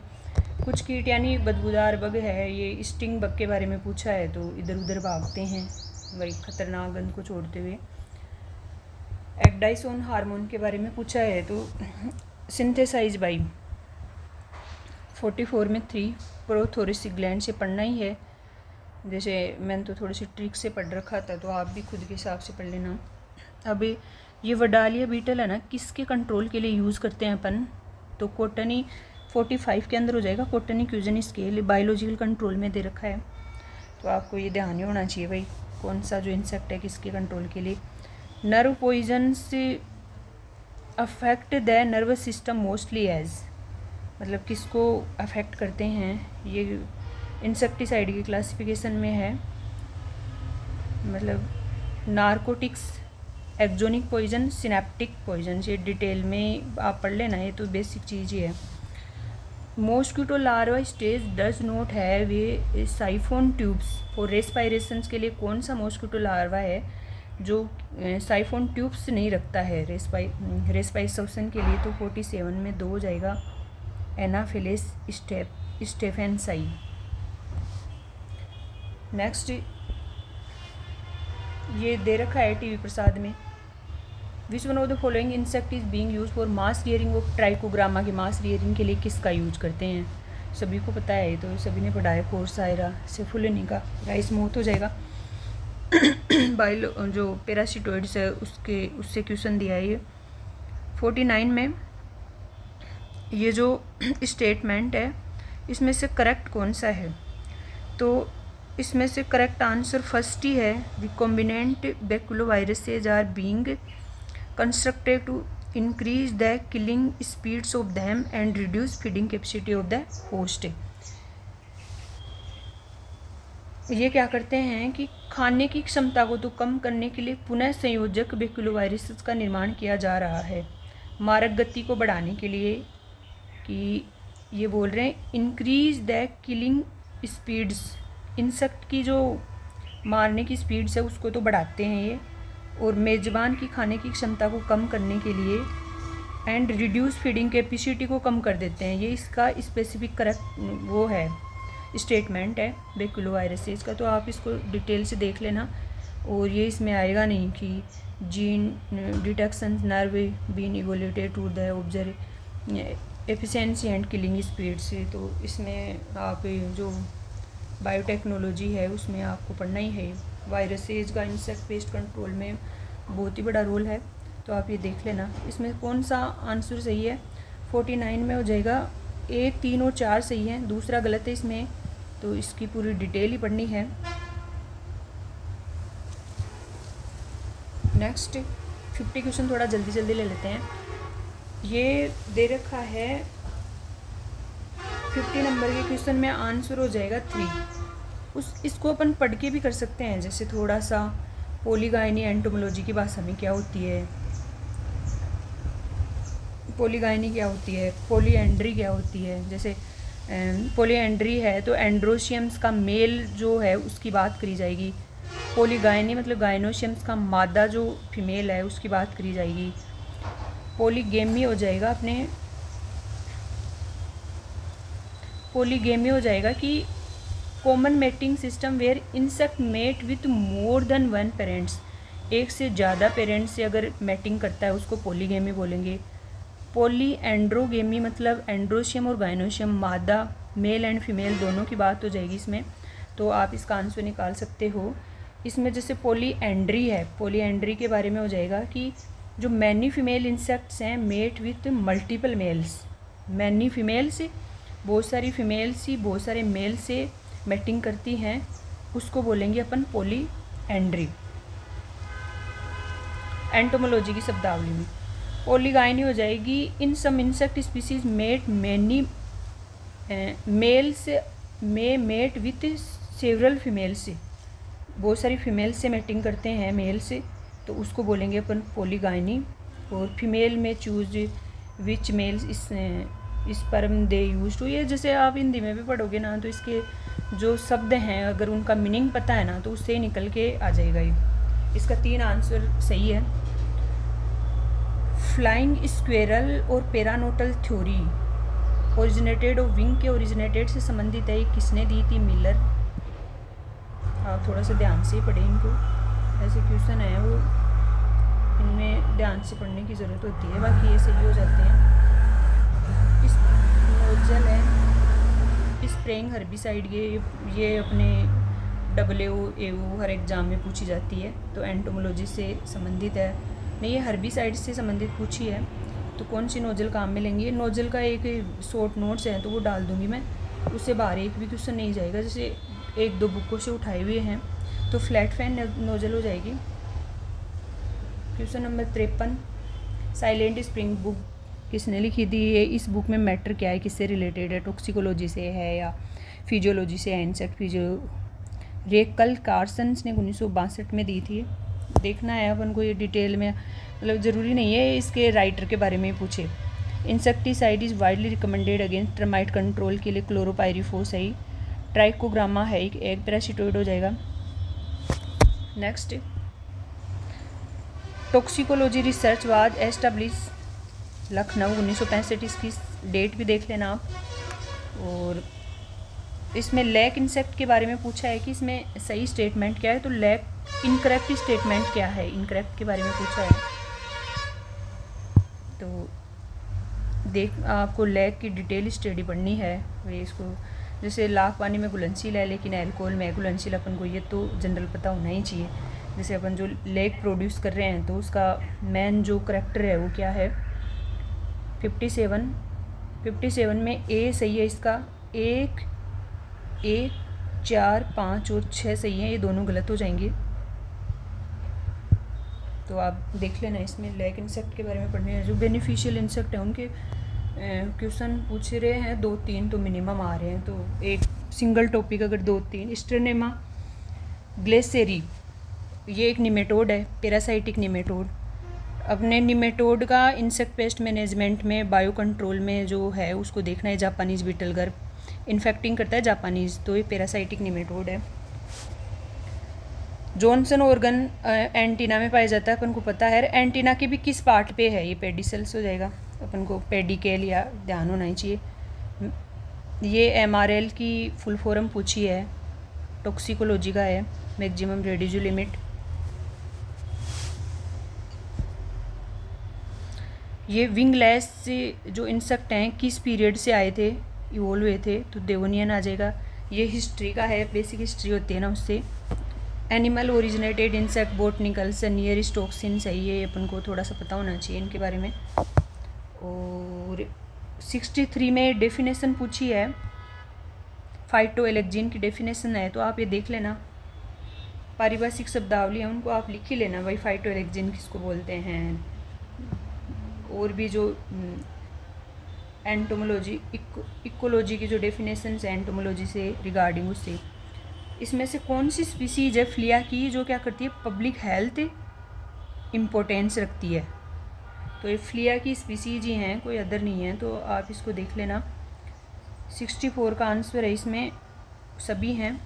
कुछ कीट यानी बदबूदार बग है, ये स्टिंग बग के बारे में पूछा है तो इधर उधर भागते हैं भाई खतरनाक गंध को छोड़ते हुए। एक्डाइसोन हार्मोन के बारे में पूछा है तो सिंथेसाइज बाई 44 में 3 प्रोथोरेसिक ग्लैंड से पढ़ना ही है। जैसे मैंने तो थोड़ी सी ट्रिक से पढ़ रखा था, तो आप भी खुद के हिसाब से पढ़ लेना। अब ये वडालिया बीटल है ना, किसके कंट्रोल के लिए यूज़ करते हैं अपन, तो कोटनी 45 के अंदर हो जाएगा। कोटनी क्यूजन स्केल बायोलॉजिकल कंट्रोल में दे रखा है, तो आपको ये ध्यान ही होना चाहिए भाई कौन सा जो इंसेक्ट है किसके कंट्रोल के लिए। नर्व पॉइजन से affect the nervous system mostly as, मतलब किसको अफेक्ट करते हैं, ये इंसेक्टिसाइड की क्लासिफिकेशन में है। मतलब नारकोटिक्स, एक्जोनिक पॉइजन, सिनेप्टिक पॉइजन, ये डिटेल में आप पढ़ लेना, ये तो बेसिक चीज़ ही है। Mosquito larva stage does not have a siphon tubes for respirations के लिए कौन सा मॉस्किटो लार्वा है जो साइफोन ट्यूब्स नहीं रखता है रेस्पाइरेशन के लिए, तो 47 में 2 हो जाएगा। एनाफिलिस स्टेफेनसाई। नेक्स्ट ये दे रखा है टीवी प्रसाद में, विच one of the following insect is being use for mass rearing of Trichogramma के मास रियरिंग के लिए किसका यूज करते हैं, सभी को पता है, तो सभी ने पढ़ा है कोर्स आयरा से फुलनी का। राइस मौत हो जाएगा। बाइलो जो पैरासिटोइड्स है उससे क्वेश्चन दिया है ये 49 में। ये जो स्टेटमेंट है इसमें से करेक्ट कौन सा है, तो इसमें से करेक्ट आंसर फर्स्ट ही है। Recombinant baculoviruses are being constructed to increase the killing speeds of them and reduce feeding capacity of the host. ये क्या करते हैं कि खाने की क्षमता को तो कम करने के लिए पुनः संयोजक बैकुलोवायरसेज का निर्माण किया जा रहा है, मारक गति को बढ़ाने के लिए, कि ये बोल रहे हैं increase the killing speeds, insect की जो मारने की स्पीड्स है उसको तो बढ़ाते हैं ये, और मेज़बान की खाने की क्षमता को कम करने के लिए एंड रिड्यूस फीडिंग कैपेसिटी को कम कर देते हैं। ये इसका स्पेसिफिक करेक्ट वो है स्टेटमेंट है बैकुलोवायरसेज का, तो आप इसको डिटेल से देख लेना। और ये इसमें आएगा नहीं कि gene detection nerve been evaluated to the observe efficiency and killing speed से, तो इसमें आप जो बायोटेक्नोलॉजी है उसमें आपको पढ़ना ही है। वायरसेज का इंसेक्ट पेस्ट कंट्रोल में बहुत ही बड़ा रोल है, तो आप ये देख लेना। इसमें कौन सा आंसर सही है, 49 में हो जाएगा। 1, 3 और 4 सही है, दूसरा गलत है इसमें, तो इसकी पूरी डिटेल ही पढ़नी है। नेक्स्ट 50 क्वेश्चन थोड़ा जल्दी जल्दी ले लेते हैं। ये दे रखा है 50 नंबर के क्वेश्चन में आंसर हो जाएगा 3। इसको अपन पढ़ के भी कर सकते हैं, जैसे थोड़ा सा पॉलीगाइनी एंटोमोलॉजी की भाषा में क्या होती है, पॉलीगाइनी क्या होती है, पॉलीएंड्री क्या होती है। जैसे पॉलीएंड्री है तो एंड्रोशियम्स का मेल जो है उसकी बात करी जाएगी, पॉलीगाइनी मतलब गाइनोशियम्स का मादा जो फीमेल है उसकी बात करी जाएगी। पॉलीगेमी हो जाएगा अपने, पॉलीगेमी हो जाएगा कि common mating system where insect mate with more than 1 parents, एक से ज़्यादा पेरेंट्स से अगर मेटिंग करता है उसको पॉलीगेमी बोलेंगे। पॉली एंड्रोगेमी मतलब एंड्रोशियम और गाइनोशियम मादा मेल एंड फीमेल दोनों की बात हो जाएगी इसमें, तो आप इसका आंसर निकाल सकते हो। इसमें जैसे पॉलीएंड्री है, पॉलीएंड्री के बारे में हो जाएगा कि जो मैनी फीमेल इंसेक्ट्स हैं mate with multiple males, many females बहुत सारी फीमेल्स ही बहुत सारे मेल से मैटिंग करती हैं, उसको बोलेंगे अपन पॉलीएंड्री एंटोमोलॉजी की शब्दावली में। पॉलीगाइनी हो जाएगी in some insect species mate many males में मेट विथ सेवरल फीमेल्स से, बहुत सारी फीमेल से मैटिंग करते हैं मेल से, तो उसको बोलेंगे अपन पॉलीगाइनी। और फीमेल में चूज विच मेल्स इस स्पर्म दे यूज टू, ये जैसे आप हिंदी में भी पढ़ोगे ना तो इसके जो शब्द हैं अगर उनका मीनिंग पता है ना तो उससे निकल के आ जाएगा ये। इसका 3 आंसर सही है। फ्लाइंग स्क्वेरल और पेरानोटल थ्योरी ओरिजिनेटेड और विंग के ओरिजिनेटेड से संबंधित है, किसने दी थी? मिलर। आप थोड़ा सा ध्यान से पढ़ें इनको, ऐसे क्वेश्चन है वो इनमें ध्यान से पढ़ने की ज़रूरत होती है, बाकी ये सही हो जाते हैं। इस नोजल है स्प्रेइंग हर्बिसाइड, ये अपने WAU हर एग्ज़ाम में पूछी जाती है, तो एंटोमोलॉजी से संबंधित है। नहीं, ये हर्बिसाइड से संबंधित पूछी है, तो कौन सी नोजल काम में लेंगी? नोजल का एक शॉर्ट नोट्स है तो वो डाल दूँगी मैं, उससे बाहर एक भी क्वेश्चन नहीं जाएगा। जैसे 1-2 बुकों से उठाए हुए हैं तो फ्लैट फैन नोजल हो जाएगी। Question number 53, silent spring book किसने लिखी थी? ये इस बुक में मैटर क्या है, किससे रिलेटेड है? टॉक्सिकोलॉजी से है या फिजियोलॉजी से है? इंसेक्ट फिजियो रेकल कार्सन्स ने 1962 में दी थी। देखना है अपन को ये डिटेल में, मतलब ज़रूरी नहीं है इसके राइटर के बारे में पूछे। Insecticide is widely recommended against termite control के लिए क्लोरोपाइरीफोस है। ट्राइकोग्रामा है एक पैरासिटोइड हो जाएगा। Next, toxicology research was establish Lucknow 1965, इसकी डेट भी देख लेना आप। और इसमें लैक इंसेक्ट के बारे में पूछा है कि इसमें सही स्टेटमेंट क्या है, तो लैक इनकरेक्ट स्टेटमेंट क्या है, इनकरेक्ट के बारे में पूछा है। तो आपको लैक की डिटेल स्टडी पढ़नी है। वे इसको जैसे लाख पानी में घुलनशील है लेकिन अल्कोहल में घुलनशील, अपन को ये तो जनरल पता होना ही चाहिए। जैसे अपन जो लैक प्रोड्यूस कर रहे हैं तो उसका मेन जो करेक्टर है वो क्या है? 57 में ए सही है इसका, 1, 4, 5 और 6 सही हैं, ये दोनों गलत हो जाएंगे। तो आप देख लेना, इसमें लैक इंसेक्ट के बारे में पढ़ने हैं। जो बेनिफिशियल इंसेक्ट हैं उनके क्वेश्चन पूछ रहे हैं, 2-3 तो मिनिमम आ रहे हैं, तो एक सिंगल टॉपिक अगर 2-3। स्ट्रेनेमा ग्लेसेरी, ये एक निमेटोड है, पैरासाइटिक निमेटोड। अपने निमेटोड का इंसेक्ट पेस्ट मैनेजमेंट में बायो कंट्रोल में जो है उसको देखना है। जापानीज बीटल गर्प इन्फेक्टिंग करता है जापानीज, तो ये पैरासाइटिक निमेटोड है। जॉनसन ऑर्गन एंटीना में पाया जाता है, अपन को पता है। एंटीना के भी किस पार्ट पे है? ये पेडिसेल्स हो जाएगा, अपन को पेडिकेल या ध्यान होना ही चाहिए। ये MRL की फुल फॉर्म पूछी है, टॉक्सिकोलॉजी का है, मैक्सिमम रेडिजू लिमिट। ये विंगलेस से जो इंसेक्ट हैं किस पीरियड से आए थे, इवोल्व हुए थे, तो डेवोनियन आ जाएगा। ये हिस्ट्री का है, बेसिक हिस्ट्री होती है ना उससे। एनिमल ओरिजिनेटेड इंसेक्ट बोटनिकल से नियरेस्ट टॉक्सिन सही है, अपन को थोड़ा सा पता होना चाहिए इनके बारे में। और 63 में डेफिनेशन पूछी है, फाइटोएलेक्जिन की डेफिनेशन है, तो आप ये देख लेना। पारिभाषिक शब्दावली है उनको आप लिख ही लेना भाई, फाइटोएलेक्जिन किसको बोलते हैं। और भी जो एंटोमोलॉजी इकोलॉजी की जो डेफिनेशंस है एंटोमोलॉजी से रिगार्डिंग, उससे इसमें से कौन सी स्पीसीज है फ्लिया की जो क्या करती है? पब्लिक हेल्थ इम्पोर्टेंस रखती है। तो ये फ्लिया की स्पीसीज ही हैं, कोई अदर नहीं है, तो आप इसको देख लेना। 64 का आंसर है, इसमें सभी हैं।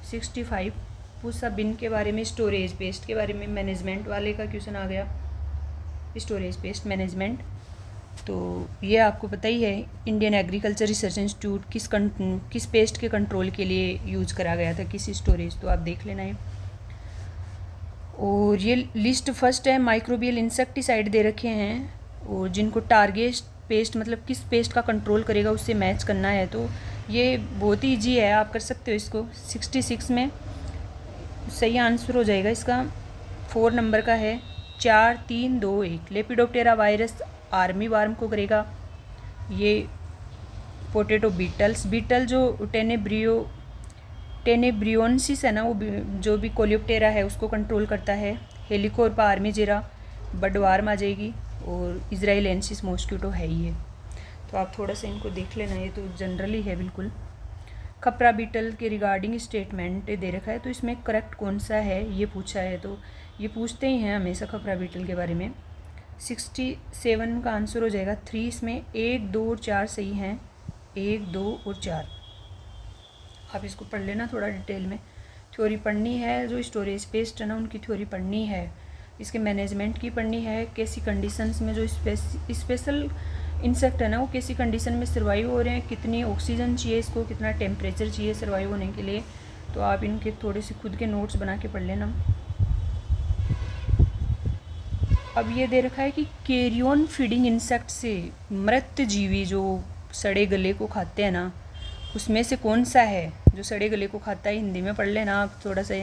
65 पूछा बिन के बारे में, स्टोरेज पेस्ट के बारे में, मैनेजमेंट वाले का क्वेश्चन आ गया, स्टोरेज पेस्ट मैनेजमेंट। तो ये आपको पता ही है, इंडियन एग्रीकल्चर रिसर्च इंस्टीट्यूट किस पेस्ट के कंट्रोल के लिए यूज करा गया था, किस स्टोरेज, तो आप देख लेना है। और ये लिस्ट फर्स्ट है, माइक्रोबियल इंसेक्टिसाइड दे रखे हैं, और जिनको टारगेट पेस्ट मतलब किस पेस्ट का कंट्रोल करेगा उससे मैच करना है, तो ये बहुत ही ईजी है, आप कर सकते हो इसको। 66 में सही आंसर हो जाएगा इसका, 4 नंबर का है, 4, 3, 2, 1। लेपिडोप्टेरा वायरस आर्मी वार्म को करेगा। ये पोटैटो बीटल जो टेनेब्रियोनसिस है ना, वो जो भी कोलियोप्टेरा है उसको कंट्रोल करता है। हेलिकोर्पा आर्मीजेरा बडवार्म आ जाएगी, और इजराइलेंसिस मॉस्किटो है ही है, तो आप थोड़ा सा इनको देख लेना, ये तो जनरली है बिल्कुल। खपरा बीटल के रिगार्डिंग स्टेटमेंट दे रखा है, तो इसमें करेक्ट कौन सा है ये पूछा है, तो ये पूछते ही हैं हमेशा खपरा बीटल के बारे में। 67 का आंसर हो जाएगा 3। इसमें 1, 2 और 4 सही हैं, 1, 2 और 4। आप इसको पढ़ लेना थोड़ा डिटेल में, थ्योरी पढ़नी है। जो स्टोरेज बेस्ड है ना उनकी थ्योरी पढ़नी है, इसके मैनेजमेंट की पढ़नी है, कैसी कंडीशंस में जो स्पेशल इंसेक्ट है ना वो कैसी कंडीशन में सर्वाइव हो रहे हैं, कितनी ऑक्सीजन चाहिए इसको, कितना टेम्परेचर चाहिए सर्वाइव होने के लिए। तो आप इनके थोड़े से खुद के नोट्स बना के पढ़ लेना। अब ये दे रखा है कि कैरियन फीडिंग इंसेक्ट से, मृत जीवी जो सड़े गले को खाते हैं ना उसमें से कौन सा है जो सड़े गले को खाता है। हिंदी में पढ़ लेना आप थोड़ा सा।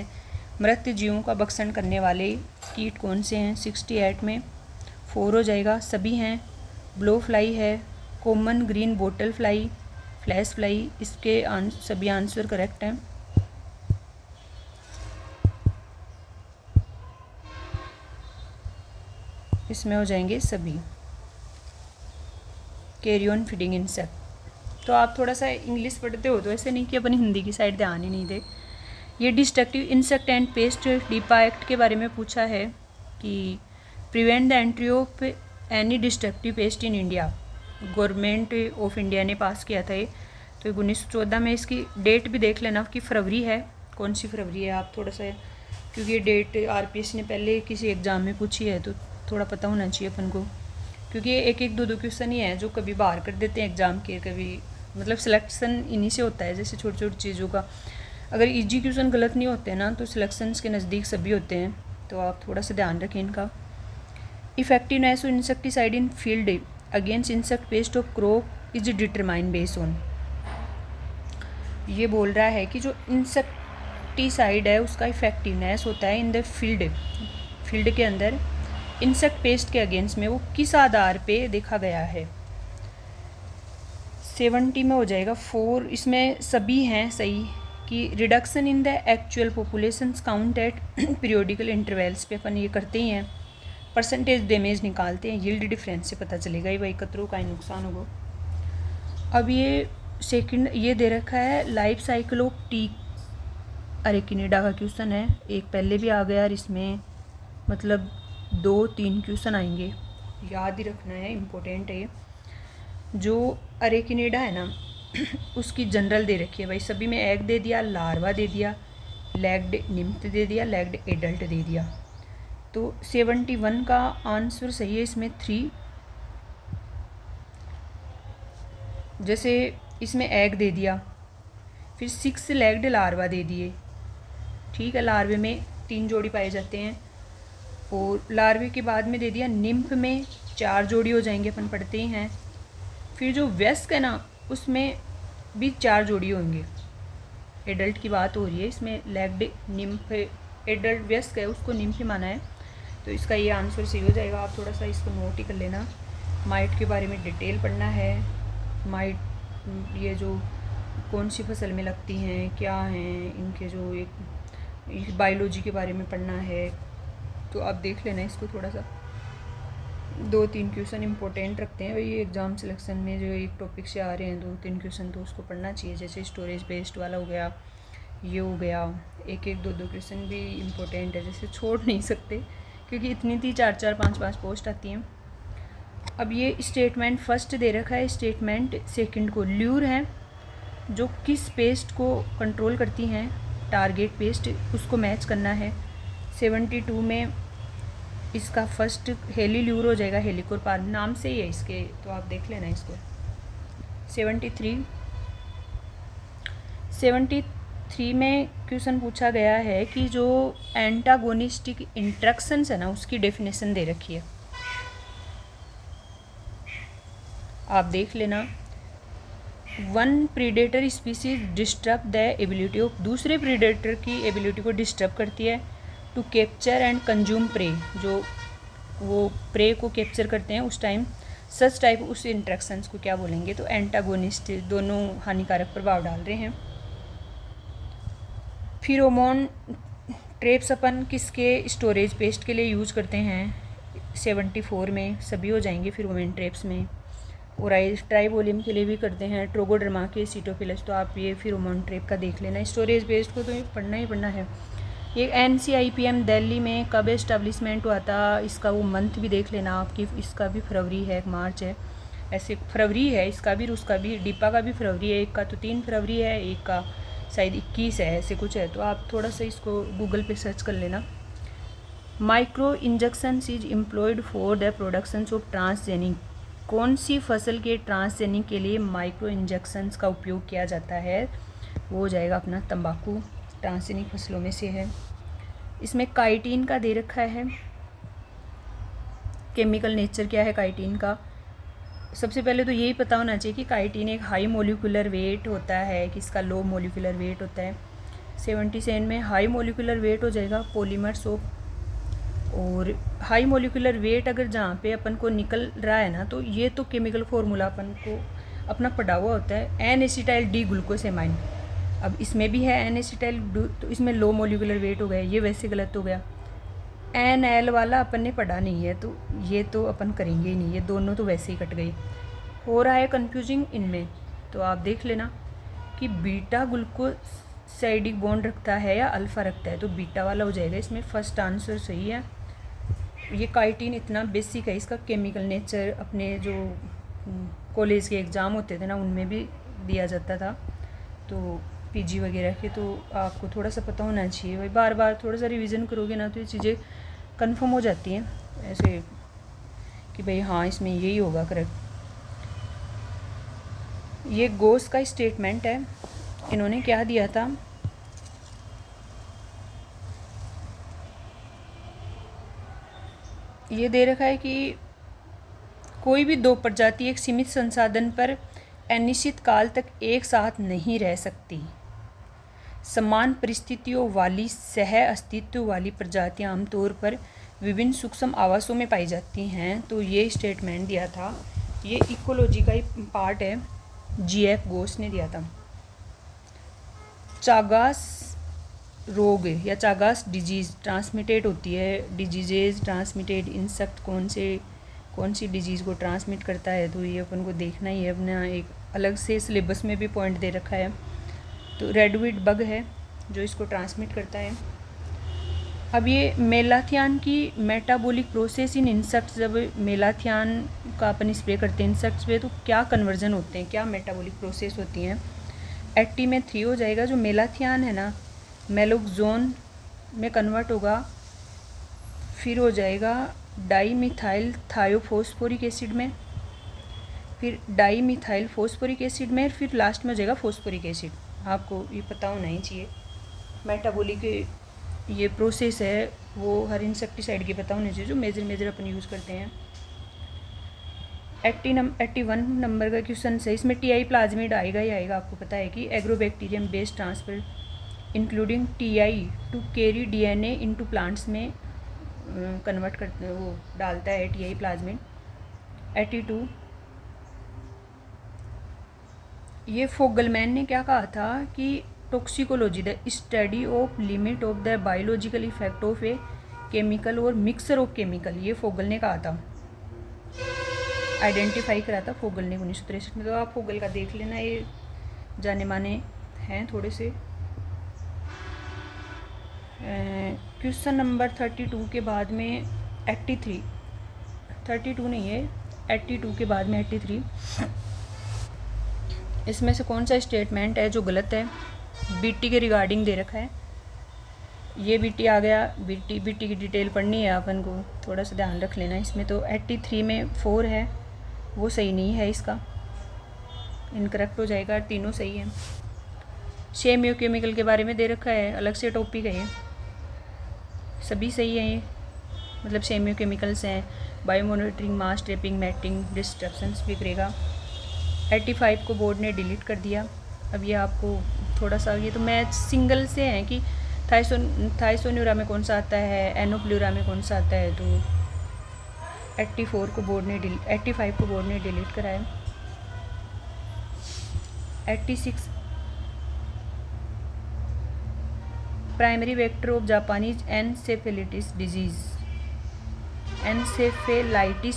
मृत जीवों का भक्षण करने वाले कीट कौन से हैं। 68 में 4 हो जाएगा, सभी हैं। ब्लो फ्लाई है, common green bottle fly, flash fly, इसके सभी आंसर करेक्ट हैं। इसमें हो जाएंगे सभी कैरियन फीडिंग इंसेक्ट। तो आप थोड़ा सा इंग्लिश पढ़ते हो तो ऐसे नहीं कि अपनी हिंदी की साइड ध्यान ही नहीं दे। ये डिस्ट्रक्टिव इंसेक्ट एंड पेस्ट डीपा एक्ट के बारे में पूछा है कि prevent the entry of any destructive pest in India. Government of India ने पास किया था ये। तो 1914 में, इसकी डेट भी देख लेना कि फरवरी है, कौन सी फरवरी है आप थोड़ा सा, क्योंकि ये डेट आरपीएस ने पहले किसी एग्ज़ाम में पूछी है तो थोड़ा पता होना चाहिए अपन को, क्योंकि ये एक एक दो दो क्वेश्चन ही है जो कभी बाहर कर देते हैं एग्ज़ाम के, कभी मतलब सिलेक्शन इन्हीं से होता है। जैसे छोटी छोटी चीज़ों का अगर इजी क्वेश्चन गलत नहीं होते ना तो सिलेक्शंस के नज़दीक सभी होते हैं, तो आप थोड़ा सा ध्यान रखें इनका। Effectiveness of insecticide in field against insect pest of crop is determine based on. ये बोल रहा है कि जो इंसेक्टिसाइड है उसका इफेक्टिवनेस होता है इन द फील्ड के अंदर इंसेक्ट पेस्ट के अगेंस्ट में, वो किस आधार पे देखा गया है। 70 में हो जाएगा 4। इसमें सभी हैं सही कि reduction in the actual population count at periodical intervals पे अपन ये करते ही हैं, परसेंटेज डैमेज निकालते हैं, यील्ड डिफरेंस से पता चलेगा ही भाई कतरों का ही नुकसान होगा। अब ये सेकंड ये दे रखा है लाइफ साइकिल ऑफ टी अरेकिनिडा का क्वेश्चन है, एक पहले भी आ गया और इसमें मतलब 2-3 क्वेश्चन आएंगे, याद ही रखना है, इम्पोर्टेंट है ये। जो अरेकिनिडा है ना उसकी जनरल दे रखी है भाई, सभी में एग दे दिया, लार्वा दे दिया, लेग्ड निम्फ दे दिया, लेग्ड एडल्ट दे दिया। तो 71 का आंसर सही है इसमें 3। जैसे इसमें एग दे दिया, फिर 6 लेग्ड लार्वा दे दिए, ठीक है, लार्वे में 3 जोड़ी पाए जाते हैं, और लार्वे के बाद में दे दिया निम्फ में 4 जोड़ी हो जाएंगे, अपन पढ़ते ही हैं। फिर जो वयस्क है ना उसमें भी 4 जोड़ी होंगे, एडल्ट की बात हो रही है इसमें, लेग्ड निम्फ एडल्ट वयस्क है उसको निम्फ ही माना है, तो इसका ये आंसर सही हो जाएगा। आप थोड़ा सा इसको नोट ही कर लेना। माइट के बारे में डिटेल पढ़ना है, माइट ये जो कौन सी फसल में लगती हैं, क्या हैं इनके जो एक बायोलॉजी के बारे में पढ़ना है, तो आप देख लेना इसको थोड़ा सा। 2-3 क्वेश्चन इंपॉर्टेंट रखते हैं भाई एग्ज़ाम सिलेक्शन में, जो एक टॉपिक से आ रहे हैं 2-3 क्वेश्चन तो उसको पढ़ना चाहिए। जैसे स्टोरेज बेस्ड वाला हो गया, ये हो गया, एक एक दो क्वेश्चन भी इम्पोर्टेंट है, जैसे छोड़ नहीं सकते क्योंकि इतनी थी 4-4 5-5 पोस्ट आती हैं। अब ये स्टेटमेंट फर्स्ट दे रखा है, स्टेटमेंट सेकंड को ल्यूर है जो किस पेस्ट को कंट्रोल करती हैं, टारगेट पेस्ट, उसको मैच करना है। 72 में इसका फर्स्ट हेली ल्यूर हो जाएगा, हेलिकोरपार नाम से ही है इसके, तो आप देख लेना इसको। 73 में क्वेश्चन पूछा गया है कि जो एंटागोनिस्टिक इंट्रैक्शंस है ना उसकी डेफिनेशन दे रखी है, आप देख लेना। One predator species disturb the ability of, दूसरे प्रीडेटर की एबिलिटी को डिस्टर्ब करती है, to capture and consume prey, जो वो प्रे को कैप्चर करते हैं उस टाइम, सच टाइप उस इंट्रैक्शंस को क्या बोलेंगे, तो एंटागोनिस्ट, दोनों हानिकारक प्रभाव डाल रहे हैं। फिरोमोन ट्रैप्स अपन किसके स्टोरेज पेस्ट के लिए यूज़ करते हैं, 74 में सभी हो जाएंगे फिरोमोन ट्रैप्स में, और ट्राइबोलियम के लिए भी करते हैं, ट्रोगोडर्मा के, सीटोफिलस, तो आप ये फिरोमोन ट्रैप का देख लेना। स्टोरेज बेस्ड को तो ये पढ़ना ही पढ़ना है। ये NCIPM दिल्ली में कब इस्टेब्लिशमेंट हुआ था, इसका वो मंथ भी देख लेना आपकी, इसका भी फरवरी है, मार्च है, ऐसे फरवरी है इसका भी, उसका भी, डिपा का भी फरवरी है, एक का तो 3 फरवरी है, एक का शायद 21 है, ऐसे कुछ है। तो आप थोड़ा सा इसको गूगल पे सर्च कर लेना। Micro injections is employed for the production of transgenic. कौन सी फसल के ट्रांसजेनिक के लिए माइक्रो इंजेक्शंस का उपयोग किया जाता है, वो हो जाएगा अपना तंबाकू, ट्रांसजेनिक फसलों में से है। इसमें काइटिन का दे रखा है, केमिकल नेचर क्या है काइटिन का। सबसे पहले तो यही पता होना चाहिए कि काइटिन एक हाई मोलिकुलर वेट होता है, कि इसका लो मोलिकुलर वेट होता है। 77 में हाई मोलिकुलर वेट हो जाएगा पॉलीमर्स ऑफ, और हाई मोलिकुलर वेट अगर जहाँ पे अपन को निकल रहा है ना, तो ये तो केमिकल फार्मूला अपन को अपना पढ़ा हुआ होता है, एन एसिटाइल डी ग्लूकोसेमाइन। अब इसमें भी है एन एसिटाइल, तो इसमें लो मोलिकुलर वेट हो गया, ये वैसे गलत हो गया। एन एल वाला अपन ने पढ़ा नहीं है, तो ये तो अपन करेंगे ही नहीं, ये दोनों तो वैसे ही कट गए। हो रहा है कन्फ्यूजिंग इनमें, तो आप देख लेना कि बीटा ग्लूकोसाइडिक बॉन्ड रखता है या अल्फ़ा रखता है, तो बीटा वाला हो जाएगा इसमें। फर्स्ट आंसर सही है। ये काइटिन इतना बेसिक है, इसका केमिकल नेचर अपने जो कॉलेज के एग्ज़ाम होते थे ना, उनमें भी दिया जाता था, तो पीजी वगैरह के, तो आपको थोड़ा सा पता होना चाहिए भाई। बार बार थोड़ा सा रिवीजन करोगे ना, तो ये चीज़ें कंफर्म हो जाती हैं ऐसे कि भाई हाँ इसमें यही होगा करेक्ट। ये गोस का स्टेटमेंट है, इन्होंने क्या दिया था, ये दे रखा है कि कोई भी दो प्रजाति एक सीमित संसाधन पर अनिश्चित काल तक एक साथ नहीं रह सकती। समान परिस्थितियों वाली सह अस्तित्व वाली प्रजातियां आमतौर पर विभिन्न सूक्ष्म आवासों में पाई जाती हैं। तो ये स्टेटमेंट दिया था, ये इकोलॉजी का ही पार्ट है, GF घोष ने दिया था। चागास रोग या चागास डिजीज़ ट्रांसमिटेड होती है, डिजीजेज ट्रांसमिटेड इंसेक्ट कौन सी डिजीज़ को ट्रांसमिट करता है, तो ये अपन को देखना ही है, अपना एक अलग से सिलेबस में भी पॉइंट दे रखा है। तो रेडविड बग है जो इसको ट्रांसमिट करता है। अब ये मेलाथियान की मेटाबॉलिक प्रोसेस इन इंसेक्ट्स, जब मेलाथियान का अपन स्प्रे करते हैं इंसेक्ट्स पे, तो क्या कन्वर्जन होते हैं, क्या मेटाबॉलिक प्रोसेस होती हैं। 80 में 3 हो जाएगा। जो मेलाथियान है ना, मेलोक्सोन में कन्वर्ट होगा, फिर हो जाएगा डाईमिथाइल थायोफॉस्फोरिक एसिड में, फिर डाईमिथाइल फॉस्फोरिक एसिड में, फिर लास्ट में हो जाएगा फॉस्फोरिक एसिड। आपको ये पता होना ही चाहिए, मेटाबॉलिक ये प्रोसेस है वो हर इंसेक्टिसाइड की पता होनी चाहिए जो मेजर अपन यूज़ करते हैं। 81 नंबर का क्वेश्चन है, इसमें TI प्लाज्मिड आएगा ही आएगा। आपको पता है कि agrobacterium based transfer including TI to carry DNA into plants में कन्वर्ट करते हैं, वो डालता है TI प्लाज्मिड। 82 ये फोगलमैन ने क्या कहा था कि toxicology the study of limit of the biological effect of a chemical और मिक्सर ऑफ केमिकल, ये फोगल ने कहा था, आइडेंटिफाई करा था फोगल ने 1963 में। तो आप फोगल का देख लेना, ये जाने माने हैं थोड़े से। क्वेश्चन नंबर 32 के बाद में 83, 32 नहीं है 82 के बाद में 83, इसमें से कौन सा स्टेटमेंट है जो गलत है। BT के रिगार्डिंग दे रखा है, ये BT आ गया, BT की डिटेल पढ़नी है अपन को, थोड़ा सा ध्यान रख लेना इसमें। तो 83 में 4 है, वो सही नहीं है, इसका इनकरेक्ट हो जाएगा, तीनों सही है। सेमियो केमिकल के बारे में दे रखा है, अलग से टॉपिक है ये, सभी सही है ये, मतलब सेमियो केमिकल्स हैं, बायोमॉनिटरिंग, मास ट्रैपिंग, मैटिंग, डिस्ट्रप्शंस भी करेगा। 85 को बोर्ड ने डिलीट कर दिया। अब ये आपको थोड़ा सा, ये तो मैथ सिंगल से हैं कि थाइसोन्यूरा में कौन सा आता है, एनोप्लूरा में कौन सा आता है, तो 85 को बोर्ड ने डिलीट कराया। 86 primary vector of Japanese encephalitis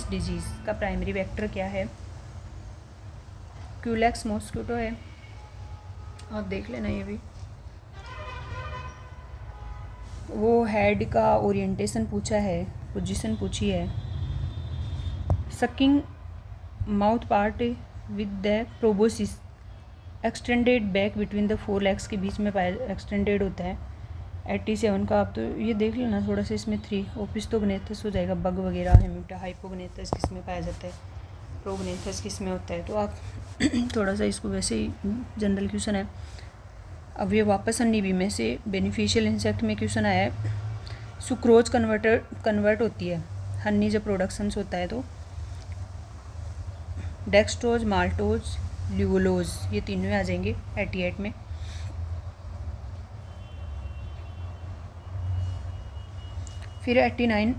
disease का प्राइमरी वेक्टर क्या है। क्यूलेक्स मॉस्किटो है, आप देख लेना ये भी। वो हेड का ओरिएंटेशन पूछा है, पोजीशन पूछी है। Sucking mouth part with the proboscis extended back between the four legs के बीच में पाया एक्सटेंडेड होता है। 87 का आप तो ये देख लेना थोड़ा सा, इसमें 3 ओपिस्थोग्नेथस हो जाएगा, बग वगैरह हेमिटा हाइपोग्नेथस किस में पाया जाता है, प्रोग्नेथस किस में होता है। तो आप थोड़ा सा इसको वैसे ही जनरल क्वेश्चन है। अब ये वापस हनी में से बेनिफिशियल इंसेक्ट में क्वेश्चन आया है। सुक्रोज कन्वर्ट होती है हनी जब प्रोडक्शन होता है तो। डेक्सट्रोज, माल्टोज, ल्यूलोज ये तीनों आ जाएंगे 88 में। फिर 89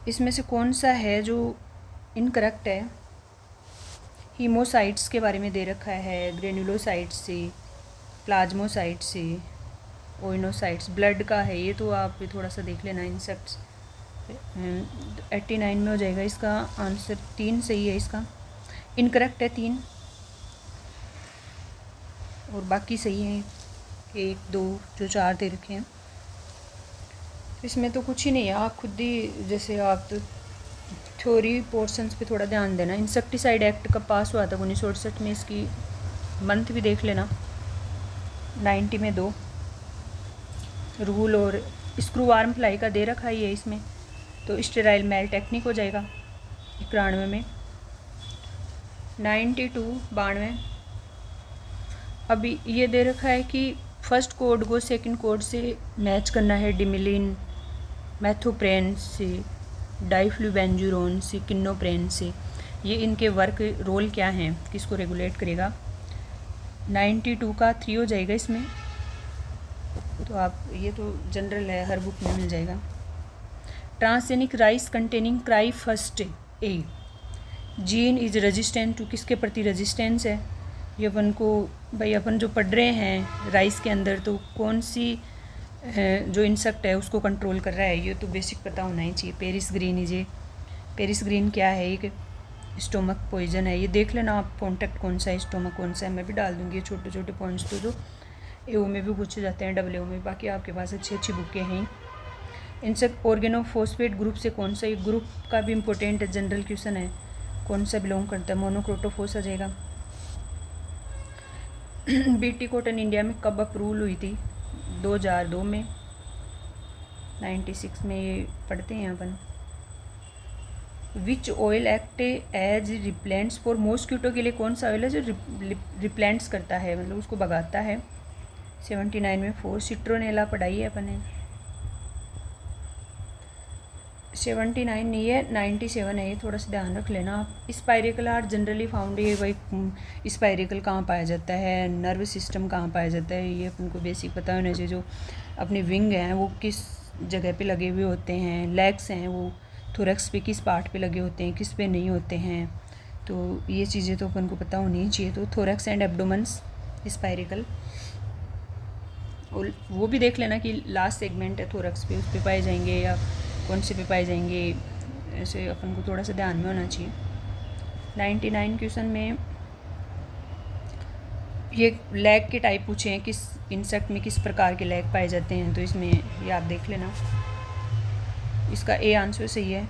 इसमें से कौन सा है जो इनकरेक्ट है। हीमोसाइट्स के बारे में दे रखा है, ग्रेनुलोसाइट्स से, प्लाज्मोसाइट्स से, ओइनोसाइट्स ब्लड का है ये, तो आप भी थोड़ा सा देख लेना। इंसेक्ट्स 89 में हो जाएगा। इसका आंसर 3 सही है, इसका इनकरेक्ट है 3 और बाकी सही हैं 1 2 जो 4 दे रखे हैं। इसमें तो कुछ ही नहीं है, आप खुद ही जैसे आप तो थ्योरी पोर्शंस पे थोड़ा ध्यान देना। इंसेक्टिसाइड एक्ट कब पास हुआ था 1968 में, इसकी मंथ भी देख लेना। 90 में 2 रूल और स्क्रू आर्म फ्लाई का दे रखा ही है इसमें, तो स्टेराइल मेल टेक्निक हो जाएगा 91 में। 92 92 अभी ये दे रखा है कि फर्स्ट कोड को सेकंड कोड से मैच करना है। डिमिलिन, मैथोप्रेन से, डाइफ्लूबेंजुरोन से, किन्नोप्रेन से, ये इनके वर्क रोल क्या हैं, किसको रेगुलेट करेगा। 92 का 3 हो जाएगा इसमें। तो आप ये तो जनरल है, हर बुक में मिल जाएगा। Transgenic rice containing cry first A gene is resistant to, किसके प्रति रेजिस्टेंस है ये अपन को भाई अपन जो पढ़ रहे हैं राइस के अंदर, तो कौन सी जो इंसेक्ट है उसको कंट्रोल कर रहा है, ये तो बेसिक पता होना ही चाहिए। पेरिस ग्रीन ये पेरिस ग्रीन क्या है, एक स्टोमक पॉइजन है, ये देख लेना आप। कॉन्टैक्ट कौन सा है, स्टोमक कौन सा है, मैं भी डाल दूँगी छोटे छोटे पॉइंट्स तो जो एओ में भी पूछे जाते हैं, डब्ल्यू में। बाकी आपके पास अच्छी अच्छी बुकें हैं। इंसेक्ट ऑर्गेनोफॉस्फेट ग्रुप से कौन सा, ये ग्रुप का भी इम्पोर्टेंट है, जनरल क्वेश्चन है, कौन सा बिलोंग करता है। मोनोक्रोटोफोस आ जाएगा। बीटी कॉटन इंडिया में कब अप्रूवल हुई थी 2002 में। 96 में ये पढ़ते हैं अपन। Which oil act as repellents for mosquito, के लिए कौन सा ऑयल है जो रिप्लेंट्स करता है, मतलब उसको भगाता है। 79 में 4 सिट्रोनेला पढ़ाई है अपन ने। 79 नहीं है, 97 है, ये थोड़ा सा ध्यान रख लेना आप। स्पाइरेकल आर जनरली फाउंड, ये भाई स्पाइरेकल कहाँ पाया जाता है, नर्व सिस्टम कहाँ पाया जाता है, ये अपन को बेसिक पता होना चाहिए। जो अपने विंग हैं वो किस जगह पे लगे हुए होते हैं, लेग्स हैं वो थोरैक्स पे किस पार्ट पे लगे होते हैं, किस पे नहीं होते हैं, तो ये चीज़ें तो अपन को पता होनी ही चाहिए। तो थोरैक्स एंड एब्डोमेंस स्पाइरेकल, और वो भी देख लेना कि लास्ट सेगमेंट है थोरैक्स पे, उस पे पाए जाएंगे या कौन से पे पाए जाएंगे, ऐसे अपन को थोड़ा सा ध्यान में होना चाहिए। 99 क्वेश्चन में ये लेग के टाइप पूछे हैं, किस इंसेक्ट में किस प्रकार के लेग पाए जाते हैं, तो इसमें ये आप देख लेना। इसका ए आंसर सही है।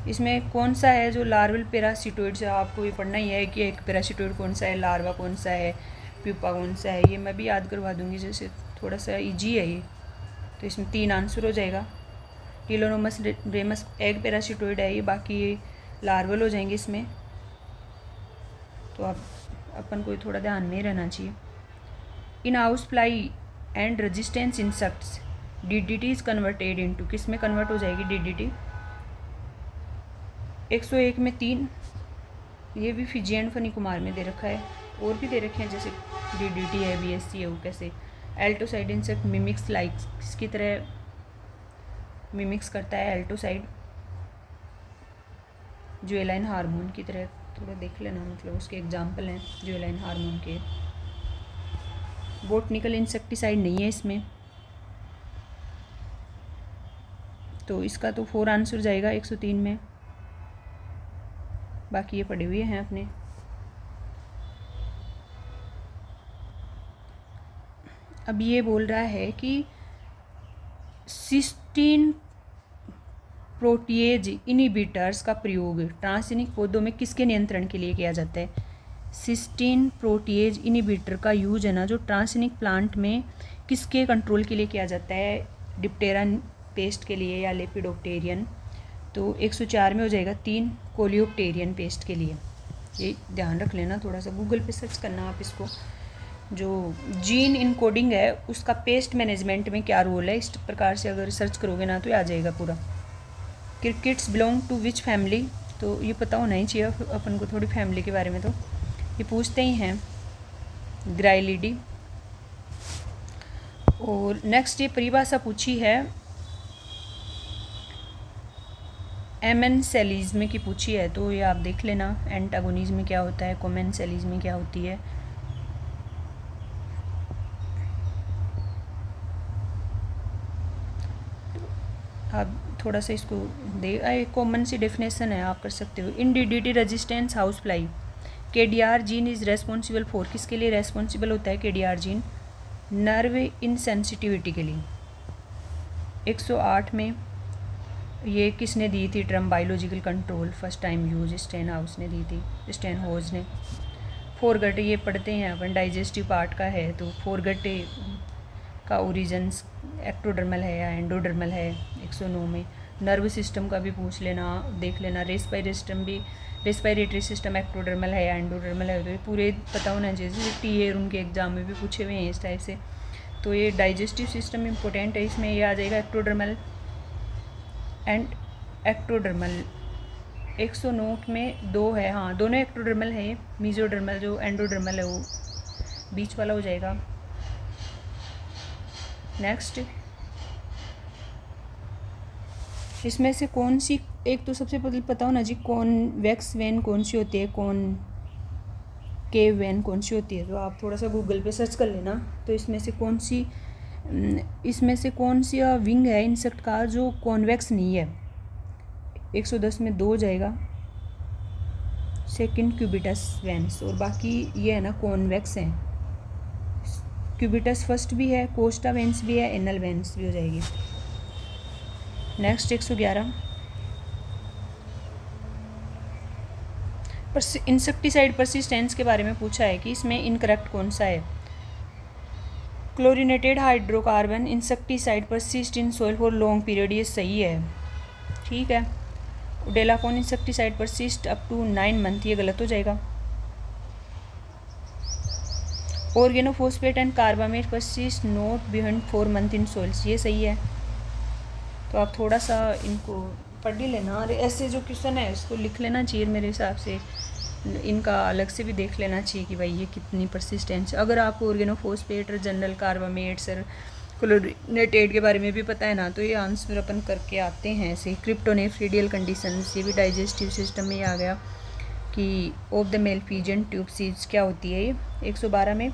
इसमें कौन सा है जो लार्वल पैरासिटोइड से, आपको ये पढ़ना ही है कि एक पैरासिटोइड कौन सा है, लार्वा कौन सा है, प्यूपा कौन सा है, ये मैं भी याद करवा दूँगी, जैसे थोड़ा सा ईजी है ये। तो इसमें 3 आंसर हो जाएगा। टिलोनोमस रेमस एग पैरासिटोइड है ये, बाकी ये लार्वल हो जाएंगे इसमें। तो आप अपन को थोड़ा ध्यान में रहना चाहिए। In house fly and resistance insects DDT is converted into, किस में कन्वर्ट हो जाएगी डीडीटी। 101 में 3, ये भी फिजी एंड फनी कुमार में दे रखा है, और भी दे रखे हैं जैसे डीडीटी है, बीएससी है, वो कैसे। एल्टोसाइड इंसेक्ट मिमिक्स लाइक, किसकी तरह मिमिक्स करता है एल्टोसाइड, ज्वेलाइन हार्मोन की तरह, थोड़ा देख लेना, मतलब उसके एग्जाम्पल हैं ज्वेलाइन हार्मोन के। बोटनिकल इंसेक्टिसाइड नहीं है इसमें, तो इसका तो 4 आंसर जाएगा 103 में। बाकी ये पढ़े हुए हैं अपने। अब ये बोल रहा है कि सिस्टीन प्रोटीएज इनिबिटर्स का प्रयोग ट्रांसजेनिक पौधों में किसके नियंत्रण के लिए किया जाता है? सिस्टीन प्रोटीएज इनिबिटर का यूज है ना जो ट्रांसजेनिक प्लांट में किसके कंट्रोल के लिए किया जाता है? डिप्टेरा पेस्ट के लिए या लेपिडोप्टेरियन। तो 104 में हो जाएगा 3 कोलियोप्टेरियन पेस्ट के लिए। ये ध्यान रख लेना, थोड़ा सा गूगल पे सर्च करना आप इसको। जो जीन इनकोडिंग है उसका पेस्ट मैनेजमेंट में क्या रोल है, इस प्रकार से अगर सर्च करोगे ना तो ये आ जाएगा पूरा। Crickets belong to which family, तो ये पता होना ही चाहिए अपन को थोड़ी फैमिली के बारे में, तो ये पूछते ही हैं, ग्राइलिडी। और नेक्स्ट ये परिभाषा पूछी है एमेंसेलिज्म की पूछी है, तो ये आप देख लेना। एंटागोनिज्म क्या होता है, कोमेंसेलिज्म क्या होती है। आप थोड़ा सा इसको कॉमन सी डेफिनेशन है, आप कर सकते हो। In DDT resistance house fly KDR gene is responsible for, किसके लिए रेस्पॉन्सिबल होता है केडीआर जीन? नर्व इनसेंसिटिविटी के लिए। 108 में ये किसने दी थी term biological control? First time use Steinhaus ने दी थी, स्टेन होज ने। फोरगट ये पढ़ते हैं अपन, डाइजेस्टिव पार्ट का है, तो फोरगट का ओरिजिन्स एक्टोडर्मल है या एंडोडर्मल है 109 में। नर्व सिस्टम का भी पूछ लेना, देख लेना। रेस्पिरेटरी सिस्टम एक्टोडर्मल है या एंडोडर्मल है, तो ये पूरे पता होना चाहिए। जैसे टीए उनके एग्जाम में भी पूछे हुए हैं इस टाइप से। तो ये डाइजेस्टिव सिस्टम इम्पोर्टेंट है, इसमें ये आ जाएगा एक्टोडर्मल एंड एक्टोडर्मल। 109 में 2 है, हाँ दोनों एक्टोडर्मल है। मीजोडर्मल जो एंडोडर्मल है वो बीच वाला हो जाएगा। नेक्स्ट इसमें से कौन सी एक, तो सबसे पहले पता होना जी कॉन्वेक्स वेन कौन सी होती है, कॉनकेव वेन कौन सी होती है, तो आप थोड़ा सा गूगल पे सर्च कर लेना। तो इसमें से कौन सी विंग है इंसेक्ट का जो कॉन्वेक्स नहीं है? 110 में 2 हो जाएगा, सेकंड क्यूबिटस वेंस, और बाकी ये है ना कॉन्वेक्स हैं। क्यूबिटस फर्स्ट भी है, कोस्टा वेंस भी है, एनल वेंस भी हो जाएगी। नेक्स्ट 111 इंसेक्टिसाइड परसिस्टेंस के बारे में पूछा है कि इसमें इनकरेक्ट कौन सा है? Chlorinated hydrocarbon insecticide persist in soil for long period, ये सही है, ठीक है। Delacon insecticide persist up to 9 month, ये गलत हो जाएगा। Organophosphate and carbamate persist not behind 4 month in soils, ये सही है। तो आप थोड़ा सा इनको पढ़ ही लेना, और ऐसे जो क्वेश्चन है उसको लिख लेना चाहिए मेरे हिसाब से। इनका अलग से भी देख लेना चाहिए कि भाई ये कितनी परसिस्टेंस। अगर आपको ऑर्गेनोफॉस्फेट और जनरल कार्बामेट्स और क्लोरिनेटेड के बारे में भी पता है ना, तो ये आंसर अपन करके आते हैं ऐसे। क्रिप्टोनेफ्रिडियल कंडीशंस, ये भी डाइजेस्टिव सिस्टम में ही आ गया कि ऑफ द मेलफिजियन ट्यूब सीड्स क्या होती है ये। 112 में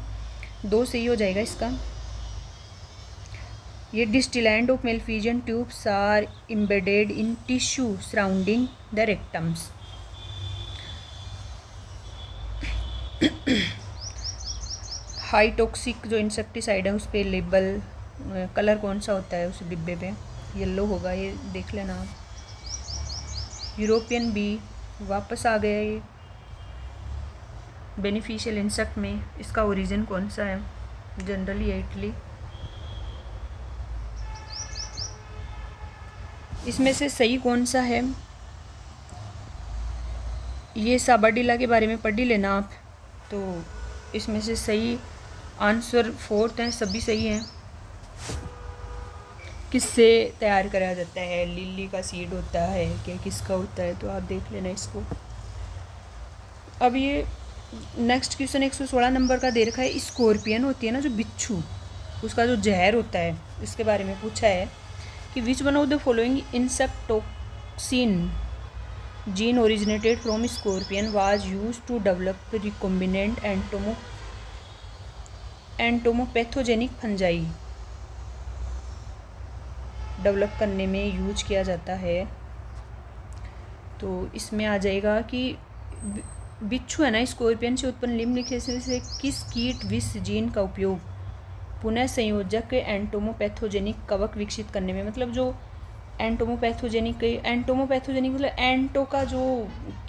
2 सही हो जाएगा इसका। ये distal end of Malpighian tubes are embedded in tissue surrounding the rectums. High toxic जो इंसेक्टिसाइड है उस पर लेबल कलर कौन सा होता है उस डिब्बे पे? येलो होगा, ये देख लेना आप। यूरोपियन बी वापस आ गया ये बेनिफिशियल इंसेक्ट में, इसका ओरिजिन कौन सा है? Generally Italy. इसमें से सही कौन सा है? ये साबाडिला के बारे में पढ़ ही लेना आप। तो इसमें से सही आंसर 4 हैं, सभी सही हैं। किससे तैयार करा जाता है? लिली का सीड होता है क्या, किसका होता है? तो आप देख लेना इसको। अब ये नेक्स्ट क्वेश्चन 116 नंबर का दे रखा है। स्कॉर्पियन होती है ना जो बिच्छू, उसका जो जहर होता है इसके बारे में पूछा है कि which one of the following insect toxin gene originated from scorpion was use to develop recombinant entomopathogenic fungi, develop करने में यूज किया जाता है। तो इसमें आ जाएगा कि बिच्छू है ना स्कॉर्पियन से उत्पन्न निम्नलिखित से किस कीट विष जीन का उपयोग पुनः संयोजक एंटोमोपैथोजेनिक कवक विकसित करने में, मतलब जो एंटोमोपैथोजेनिक मतलब एंटो का जो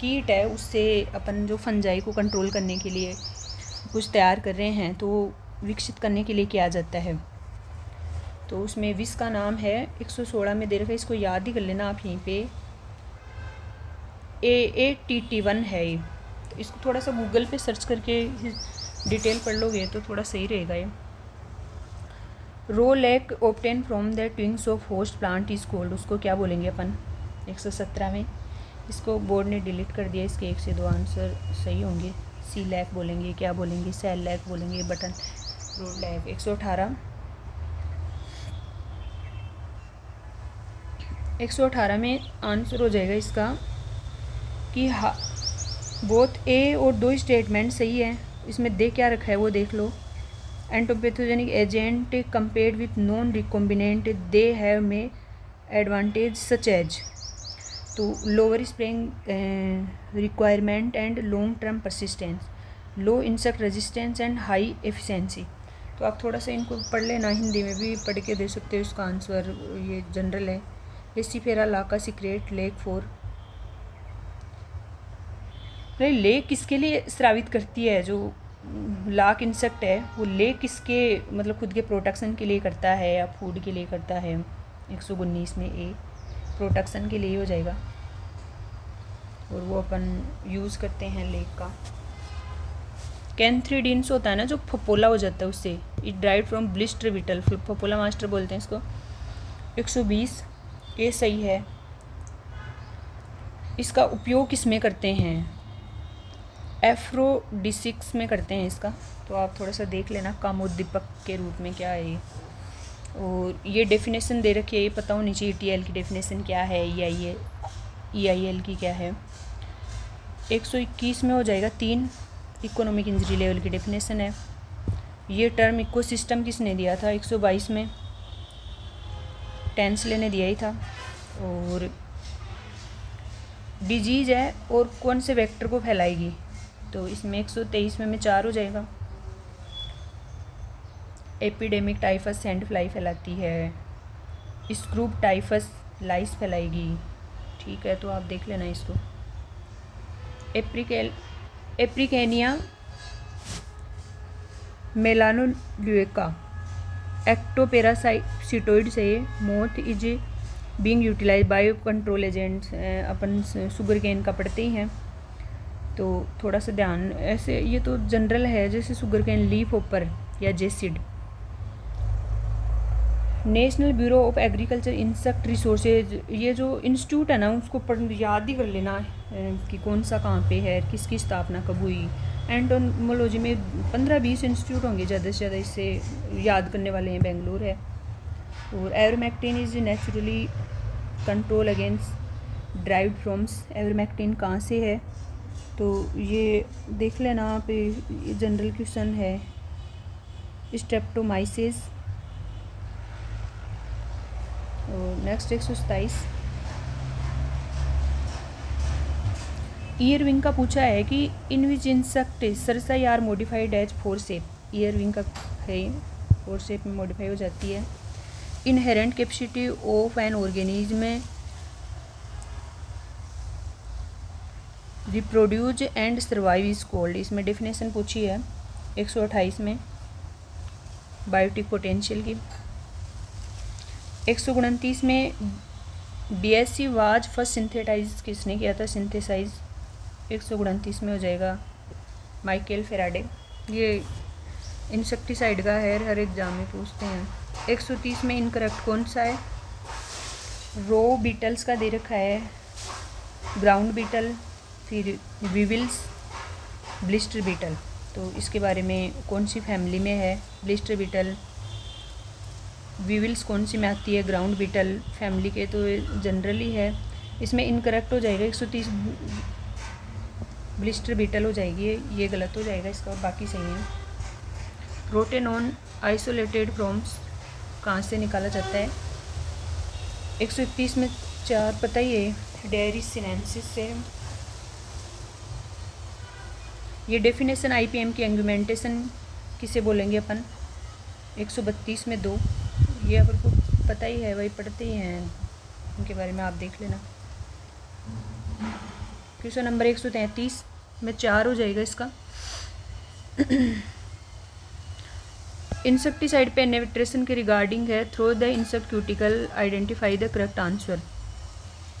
कीट है उससे अपन जो फंजाई को कंट्रोल करने के लिए कुछ तैयार कर रहे हैं तो विकसित करने के लिए किया जाता है। तो उसमें विष का नाम है 116 में दे रखा है, इसको याद ही कर लेना आप यहीं पे। AATT1 है ये। तो इसको थोड़ा सा गूगल पे सर्च करके डिटेल पढ़ लोगे तो थोड़ा सही रहेगा ये। Raw lac obtain from the twigs of host plant is called, उसको क्या बोलेंगे अपन 117 में। इसको बोर्ड ने डिलीट कर दिया, इसके 1 से 2 आंसर सही होंगे। सी लैक बोलेंगे, क्या बोलेंगे, सेल लैक बोलेंगे, बटन रो लैक। 118 में आंसर हो जाएगा इसका कि बोथ ए और 2 स्टेटमेंट सही है। इसमें दे क्या रखा है वो देख लो। Entopathogenic agent compared with non recombinant they have many advantage such as, तो lower spraying requirement and long term persistence, low insect resistance and high efficiency. तो आप थोड़ा सा इनको पढ़ लेना, हिंदी में भी पढ़ के दे सकते हो इसका आंसर, ये जनरल है। Laccifera lacca secrete lac for, lac किसके लिए स्रावित करती है? जो लाक इंसेक्ट है वो लेक किसके मतलब खुद के प्रोटेक्शन के लिए करता है या फूड के लिए करता है? 119 में ए प्रोटेक्शन के लिए हो जाएगा, और वो अपन यूज़ करते हैं लेक का। कैंथ्रीडिन्स होता है ना जो फपोला हो जाता है उससे, it drive from blister beetle, फपोला मास्टर बोलते हैं इसको। 120 ये सही है। इसका उपयोग किस में करते हैं? एफ्रोडिसिक्स में करते हैं इसका, तो आप थोड़ा सा देख लेना कामोद्दीपक के रूप में क्या है ये। और ये डेफिनेशन दे रखी है, ये पता होनी चाहिए ETL की डेफिनेशन क्या है, EIL की क्या है। 121 में हो जाएगा 3 इकोनॉमिक इंजरी लेवल की डेफिनेशन है। ये टर्म इकोसिस्टम किसने दिया था? 122 में टेंसले ने दिया ही था। और डिजीज है और कौन से वेक्टर को फैलाएगी, तो इसमें 123 में 4 हो जाएगा। एपिडेमिक टाइफस सैंड फ्लाई फैलाती है, स्क्रूब टाइफस लाइस फैलाएगी, ठीक है, तो आप देख लेना इसको। एप्रिकेनिया मेलानोल्यूका एक्टोपेरासाइटोइड से moth is being utilise bio control agents. अपन शुगर केन का पढ़ते ही हैं, तो थोड़ा सा ध्यान, ऐसे ये तो जनरल है, जैसे शुगर केन लीफ होपर या jassid. National bureau of agriculture insect resources, ये जो इंस्टीट्यूट है ना उसको याद ही कर लेना कि कौन सा कहाँ पे है, किसकी स्थापना कब हुई। एंटोमोलॉजी में 15-20 इंस्टीट्यूट होंगे ज़्यादा से ज़्यादा, इससे याद करने वाले हैं, बेंगलोर है। और avermectin is naturally control against derived from, avermectin कहाँ से है, तो ये देख लेना आप, ये जनरल क्वेश्चन है। स्ट्रेप्टोमाइसिस। और नेक्स्ट 127 ईयरविंग का पूछा है कि in which insect cerci are modified as forceps, earwig का है फोरसेप में मॉडिफाई हो जाती है। Inherent capacity of an organism reproduce and survive is called, इसमें डेफिनेशन पूछी है 128 में बायोटिक पोटेंशियल की। 129 में BSc वाज फर्स्ट सिंथेटाइज किसने किया था, सिंथेसाइज। 129 में हो जाएगा माइकल फेराडे, ये इंसेक्टिसाइड का है, हर एग्जाम में पूछते हैं। 130 में इनकरेक्ट कौन सा है? रो बीटल्स का दे रखा है, ग्राउंड बीटल, फिर विविल्स, ब्लिस्टर बीटल, तो इसके बारे में कौन सी फैमिली में है? Blister beetle. विविल्स कौन सी में आती है? ग्राउंड बीटल फैमिली के, तो जनरली है। इसमें इनकरेक्ट हो जाएगा 130 ब्लिस्टर बीटल हो जाएगी, ये गलत हो जाएगा इसका, और बाकी सही है। रोटेनॉन आइसोलेटेड फ्रॉम्स कहाँ से निकाला जाता है? 131 में 4 पता ही है, डेयरी सिनेंसिस से। ये डेफिनेशन IPM की एंगुमेंटेशन किसे बोलेंगे अपन? 132 में 2, ये आपको पता ही है, वही पढ़ते ही हैं, उनके बारे में आप देख लेना। क्वेश्चन नंबर 133 में 4 हो जाएगा इसका। इंसेक्टिसाइड पेनिट्रेशन के रिगार्डिंग है, through the insect cuticle identify the correct answer.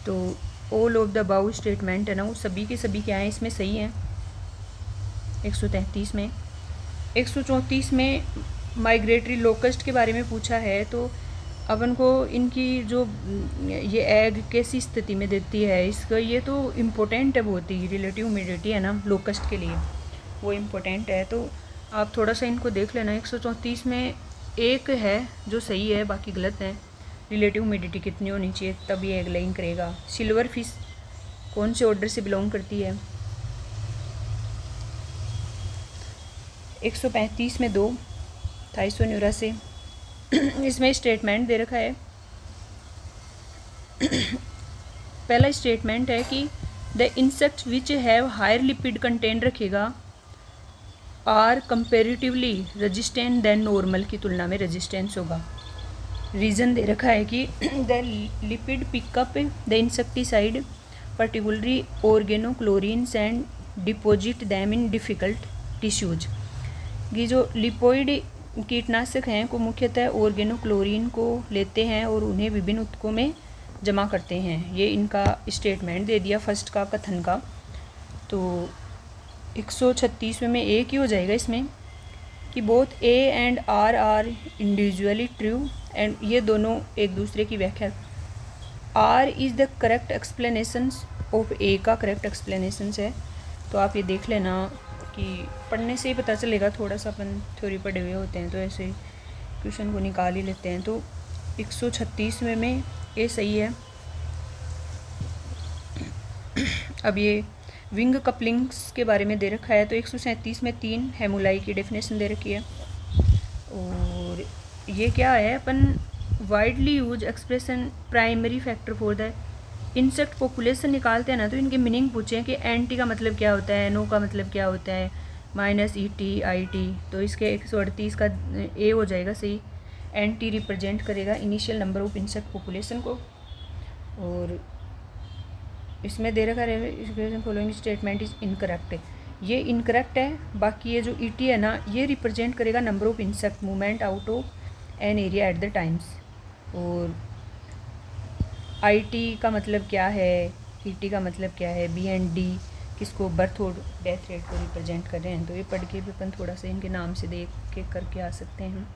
तो all of the above statement है ना, वो सभी के सभी क्या हैं इसमें सही हैं 133 में। 134 में माइग्रेटरी लोकस्ट के बारे में पूछा है, तो अपन को इनकी जो ये एग कैसी स्थिति में देती है इसका, ये तो इम्पोर्टेंट है बहुत ही, रिलेटिव ह्यूमिडिटी है ना लोकस्ट के लिए, वो इम्पोर्टेंट है। तो आप थोड़ा सा इनको देख लेना। 134 में एक है जो सही है, बाकी गलत है। रिलेटिव ह्यूमिडिटी कितनी होनी चाहिए तब ये एग लेइंग करेगा। सिल्वर फिश कौन से ऑर्डर से बिलोंग करती है? 135 में 2, थाइसोन्यूरा से। इसमें स्टेटमेंट दे रखा है, पहला स्टेटमेंट है कि the insects which have higher lipid content रखेगा are comparatively resistant than normal की तुलना में रेजिस्टेंस होगा। रीज़न दे रखा है कि the lipid pick up the insecticide particularly organochlorines and deposit them in difficult tissues. ये जो लिपोइड कीटनाशक हैं को मुख्यतः ऑर्गेनोक्लोरिन को लेते हैं और उन्हें विभिन्न ऊतकों में जमा करते हैं। ये इनका स्टेटमेंट दे दिया फर्स्ट का कथन का। तो 136 में एक ही हो जाएगा इसमें कि both A and R individually true, and ये दोनों एक दूसरे की व्याख्या। R is the correct explanation of A का करेक्ट एक्सप्लेनेशन है। तो आप ये देख लेना कि पढ़ने से ही पता चलेगा, थोड़ा सा अपन थ्योरी पढ़े हुए होते हैं तो ऐसे क्वेश्चन को निकाल ही लेते हैं। तो 136 में ये सही है। अब ये विंग कपलिंग्स के बारे में दे रखा है, तो 137 में 3 हेमुलाई की डेफिनेशन दे रखी है। और ये क्या है, अपन widely use expression primary factor for the insect population निकालते हैं ना, तो इनके मीनिंग पूछें कि एंटी का मतलब क्या होता है, नो का मतलब क्या होता है, -ET IT। तो इसके 138 का ए हो जाएगा सही। एंटी रिप्रेजेंट करेगा initial number of insect population को। और इसमें दे रखा है फॉलोइंग स्टेटमेंट इज इनकरेक्ट, ये इनकरेक्ट है। बाकी ये जो ET है ना, ये रिप्रेजेंट करेगा number of insect movement out of an area at the times. और IT का मतलब क्या है, ET का मतलब क्या है, B and D किसको बर्थ और डेथ रेट को रिप्रेजेंट कर रहे हैं। तो ये पढ़ के भी अपन थोड़ा सा इनके नाम से देख के करके आ सकते हैं।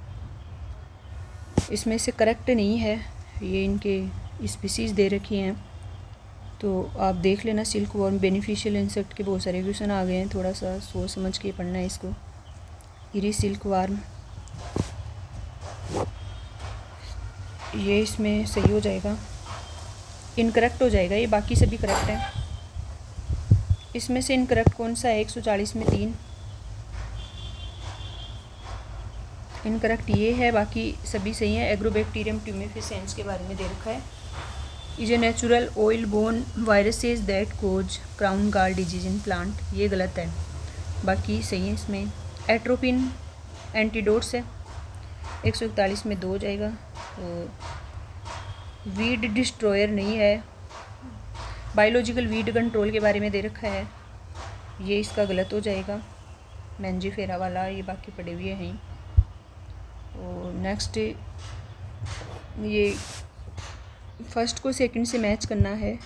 इसमें से करेक्ट नहीं है, ये इनके स्पीसीज़ दे रखी हैं, तो आप देख लेना। सिल्क वर्म बेनिफिशियल इंसेक्ट के बहुत सारे क्वेश्चन आ गए हैं, थोड़ा सा सोच समझ के पढ़ना है इसको। इरी सिल्क वार्म, ये इसमें सही हो जाएगा, इनकरेक्ट हो जाएगा ये, बाकी सभी करेक्ट है। इसमें से इनकरेक्ट कौन सा है? 140 में 3 इनकरेक्ट ये है, बाकी सभी सही है। एग्रोबैक्टीरियम ट्यूमेफिसेंस के बारे में दे रखा है, is a natural oil borne viruses that cause crown gall disease in plant, ये गलत है, बाकी सही है। इसमें एट्रोपिन एंटीडोट्स है, 141 में 2 हो जाएगा। और वीड डिस्ट्रॉयर नहीं है। बायोलॉजिकल वीड कंट्रोल के बारे में दे रखा है, ये इसका गलत हो जाएगा, मैंजीफेरा वाला, ये बाकी पड़े हुए हैं। और नेक्स्ट ये फर्स्ट को सेकंड से मैच करना है।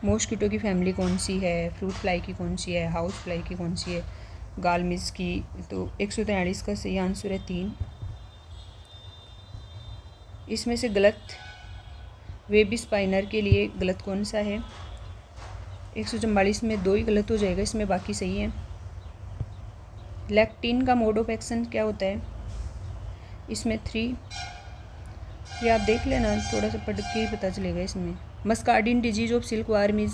मॉस्किटो की फैमिली कौन सी है, फ्रूट फ्लाई की कौन सी है, हाउस फ्लाई की कौन सी है, गालमिस की। तो 143 का सही आंसर है 3। इसमें से गलत वेब स्पाइनर के लिए गलत कौन सा है? 144 में 2 ही गलत हो जाएगा, इसमें बाकी सही है। लैक्टिन का मोड ऑफ एक्शन क्या होता है? इसमें 3, ये आप देख लेना, थोड़ा सा पढ़ के ही पता चलेगा इसमें। Muscardine disease of silk warm is,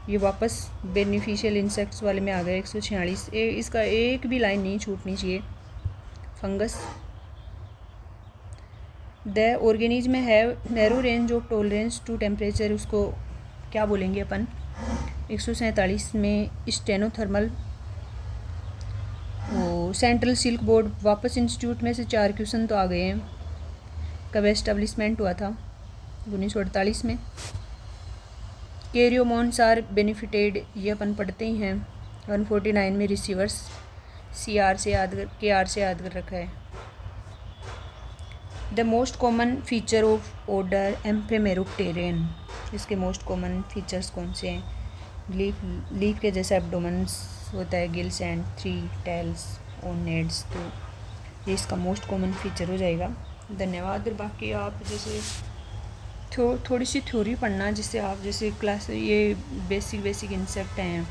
ये वापस बेनिफिशियल इंसेक्ट्स वाले में आ गए। 146, इसका एक भी लाइन नहीं छूटनी चाहिए। Fungus, the organism have narrow range of tolerance to temperature, उसको क्या बोलेंगे अपन? 147 में स्टेनोथर्मल। वो सेंट्रल सिल्क बोर्ड वापस इंस्टीट्यूट में से 4 क्वेश्चन तो आ गए हैं। कब एस्टेब्लिशमेंट हुआ था? 1948 में। कैरियोमोन्स आर बेनिफिटेड, ये अपन पढ़ते ही हैं। 149 में रिसीवर्स CR से याद कर, KR से याद कर रखा है। The most common feature of order ephemeropteran, इसके मोस्ट कॉमन फीचर्स कौन से हैं? लीफ के जैसा एब्डोमेन्स होता है, गिल्स एंड 3 टेल्स ऑन नेड्स, तो ये इसका मोस्ट कॉमन फीचर हो जाएगा। धन्यवाद। बाकी आप जैसे थोड़ी सी थ्योरी पढ़ना, जिससे आप जैसे क्लास ये बेसिक इंसेक्ट हैं,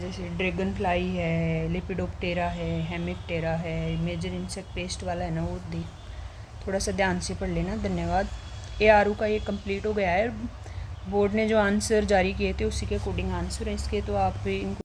जैसे ड्रैगन फ्लाई है, लेपिडोप्टेरा है, हेमिप्टेरा है, मेजर इंसेक्ट पेस्ट वाला है ना, वो थोड़ा सा ध्यान से पढ़ लेना। धन्यवाद। ARU का ये कंप्लीट हो गया है। बोर्ड ने जो आंसर जारी किए थे उसी के अकॉर्डिंग आंसर है इसके, तो आप इनको